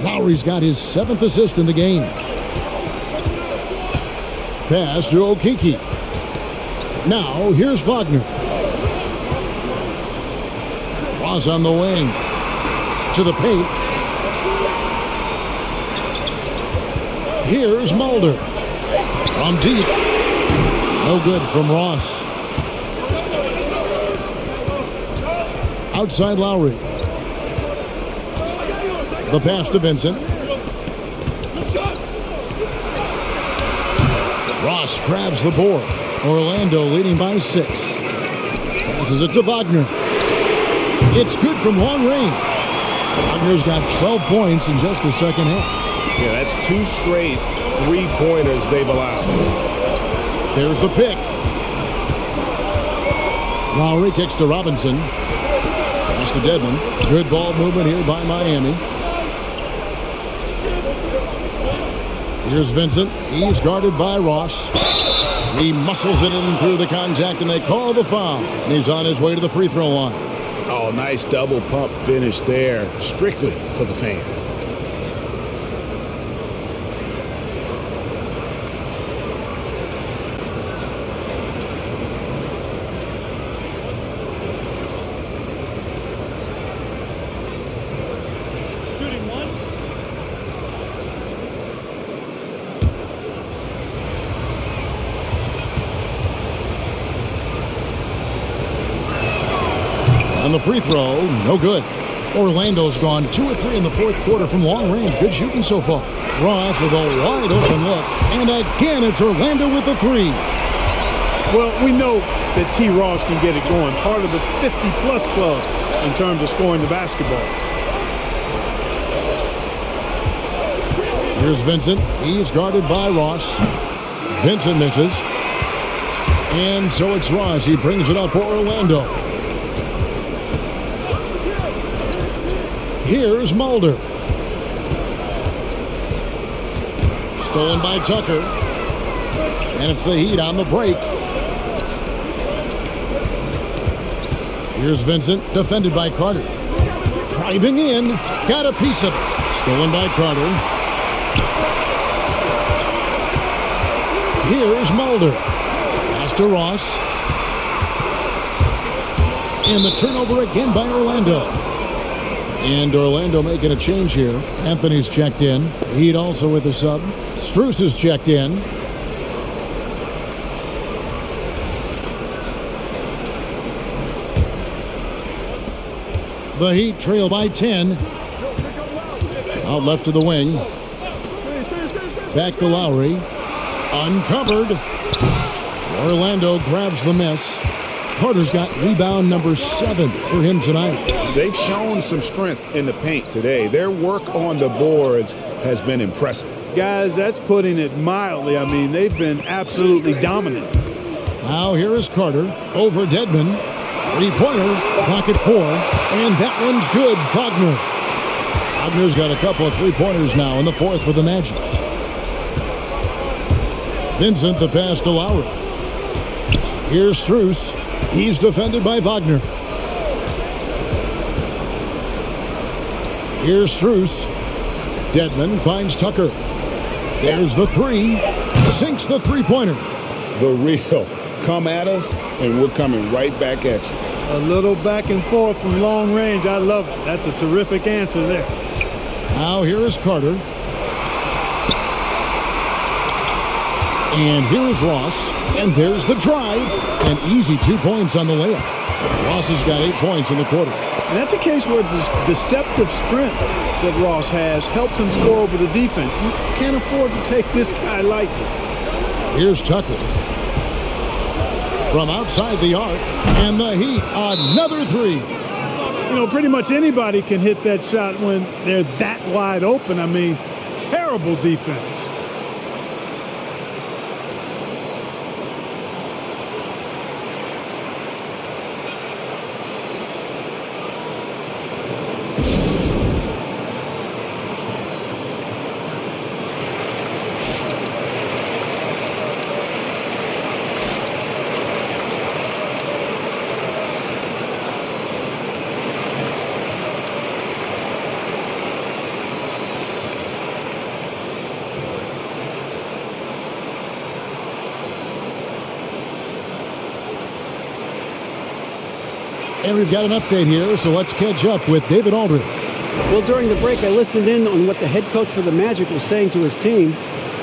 Lowry's got his 7th assist in the game. Pass to Okeke. Now here's Wagner. Ross on the wing. To the paint. Here's Mulder. From deep. No good from Ross. Outside Lowry. The pass to Vincent. Ross grabs the board. Orlando leading by 6. Passes it to Wagner. It's good from long range. Wagner's got 12 points in just the second half. Yeah, that's 2 straight 3-pointers they've allowed. There's the pick. Lowry kicks to Robinson. Pass to Dedmon. Good ball movement here by Miami. Here's Vincent. He's guarded by Ross. He muscles it in through the contact, and they call the foul. And he's on his way to the free throw line. Oh, nice double pump finish there. Strictly for the fans. Shooting 1. On the free throw, no good. Orlando's gone 2 of 3 in the fourth quarter from long range. Good shooting so far. Ross with a wide open look. And again, it's Orlando with the 3. Well, we know that T. Ross can get it going. Part of the 50-plus club in terms of scoring the basketball. Here's Vincent. He's guarded by Ross. Vincent misses. And so it's Ross. He brings it up for Orlando. Here's Mulder. Stolen by Tucker. And it's the Heat on the break. Here's Vincent, defended by Carter. Driving in. Got a piece of it. Stolen by Carter. Here's Mulder. Pass to Ross. And the turnover again by Orlando. And Orlando making a change here. Anthony's checked in. Heat also with the sub. Strus is checked in. The Heat trail by 10. Out left to the wing. Back to Lowry. Uncovered. Orlando grabs the miss. Carter's got rebound number 7 for him tonight. They've shown some strength in the paint today. Their work on the boards has been impressive. Guys, that's putting it mildly. I mean, they've been absolutely dominant. Now here is Carter over Dedmon. 3-pointer, clock at 4, and that one's good. Wagner. Wagner's got a couple of 3-pointers now in the fourth for the Magic. Vincent the pass to Lowry. Here's Strus. He's defended by Wagner. Here's Strus. Dedmon finds Tucker. There's the 3. Sinks the 3-pointer. The real. Come at us, and we're coming right back at you. A little back and forth from long range. I love it. That's a terrific answer there. Now here is Carter. And here is Ross. And there's the drive. An easy 2 points on the layup. Ross has got 8 points in the quarter. And that's a case where the deceptive strength that Ross has helps him score over the defense. You can't afford to take this guy lightly. Here's Tucker. From outside the arc. And the Heat, another three. You know, pretty much anybody can hit that shot when they're that wide open. I mean, terrible defense. And we've got an update here, so let's catch up with David Aldridge. Well, during the break, I listened in on what the head coach for the Magic was saying to his team.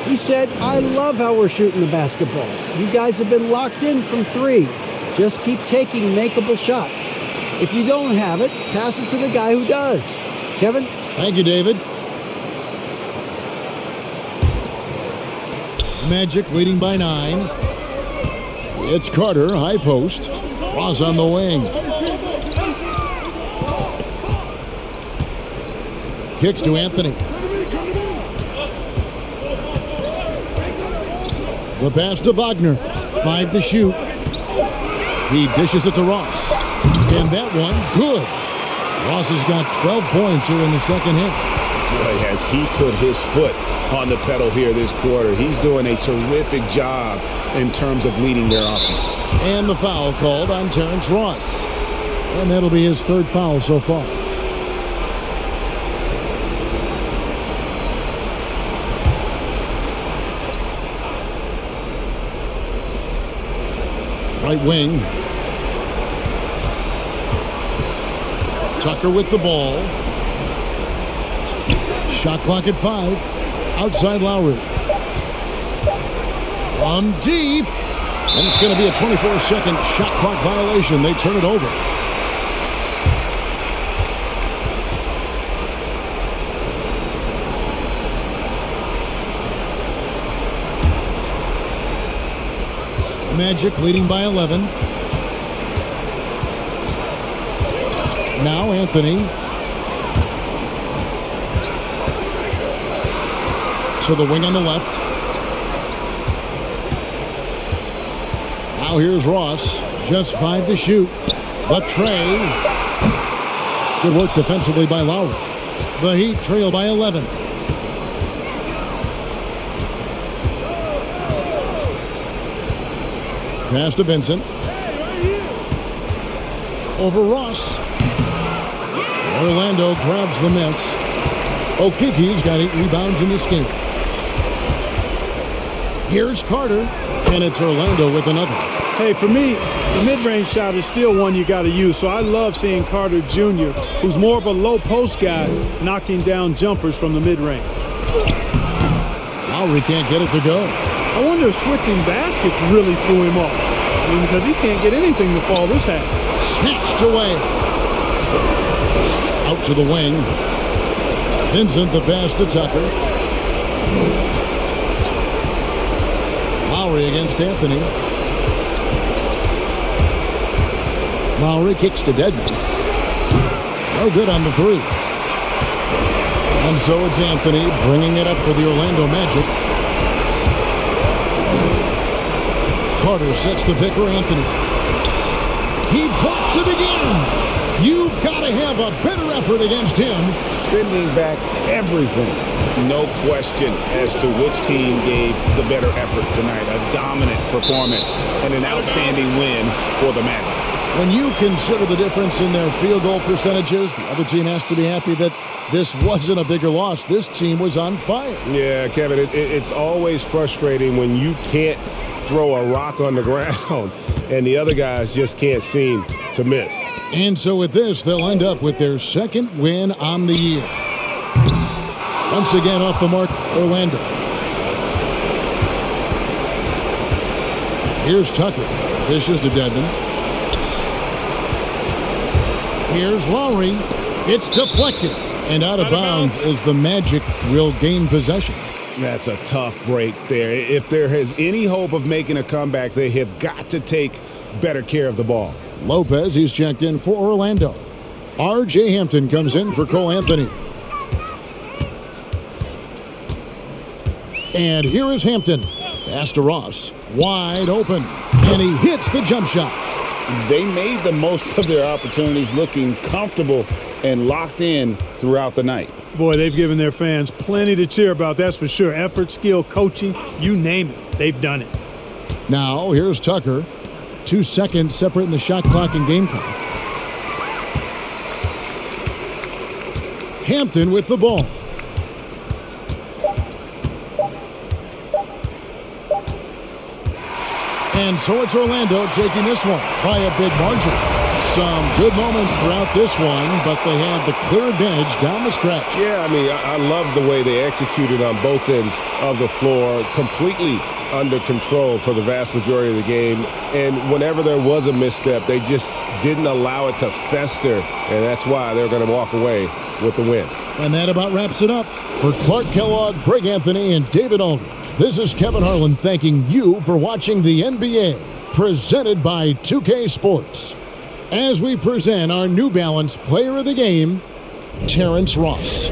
He said, I love how we're shooting the basketball. You guys have been locked in from three. Just keep taking makeable shots. If you don't have it, pass it to the guy who does. Kevin? Thank you, David. Magic leading by 9. It's Carter, high post. Ross on the wing. Kicks to Anthony. The pass to Wagner. 5 to shoot. He dishes it to Ross. And that one, good. Ross has got 12 points here in the second half. Boy, has he put his foot on the pedal here this quarter. He's doing a terrific job in terms of leading their offense. And the foul called on Terrence Ross. And that'll be his third foul so far. Right wing. Tucker with the ball. Shot clock at 5. Outside Lowry. From deep. And it's going to be a 24-second shot clock violation. They turn it over. Magic leading by 11. Now Anthony. To the wing on the left. Now here's Ross. Just 5 to shoot. The tray. Good work defensively by Lowry. The Heat trail by 11. Pass to Vincent. Over Ross. Orlando grabs the miss. Okiki's got 8 rebounds in this game. Here's Carter. And it's Orlando with another. Hey, for me, the mid-range shot is still one you got to use. So I love seeing Carter Jr., who's more of a low-post guy, knocking down jumpers from the mid-range. Lowry can't get it to go. I wonder if switching baskets really threw him off. I mean, because he can't get anything to fall this half. Snatched away. Out to the wing. Vincent the pass to Tucker. Lowry against Anthony. Lowry kicks to Dedmon. No good on the 3. And so it's Anthony bringing it up for the Orlando Magic. Carter sets the pick for Anthony. He blocks it again. You've got to have a better effort against him. Sending back everything. No question as to which team gave the better effort tonight. A dominant performance and an outstanding win for the Magic. When you consider the difference in their field goal percentages, the other team has to be happy that this wasn't a bigger loss. This team was on fire. Yeah, Kevin, it's always frustrating when you can't throw a rock on the ground and the other guys just can't seem to miss. And so with this, they'll end up with their second win on the year. Once again off the mark, Orlando. Here's Tucker. Dishes to Dedmon. Here's Lowry. It's deflected. And out of bounds as the Magic will gain possession. That's a tough break there. If there is any hope of making a comeback, they have got to take better care of the ball. Lopez, he's checked in for Orlando. R.J. Hampton comes in for Cole Anthony. And here is Hampton. Pass to Ross. Wide open. And he hits the jump shot. They made the most of their opportunities, looking comfortable and locked in throughout the night. Boy, they've given their fans plenty to cheer about, that's for sure. Effort, skill, coaching, you name it, they've done it. Now, here's Tucker. 2 seconds separating the shot clock and game clock. Hampton with the ball. And so it's Orlando taking this one by a big margin. Some good moments throughout this one, but they had the clear advantage down the stretch. Yeah, I mean, I love the way they executed on both ends of the floor, completely under control for the vast majority of the game. And whenever there was a misstep, they just didn't allow it to fester, and that's why they're going to walk away with the win. And that about wraps it up. For Clark Kellogg, Greg Anthony, and David Aldridge, this is Kevin Harlan thanking you for watching the NBA, presented by 2K Sports. As we present our New Balance Player of the Game, Terrence Ross.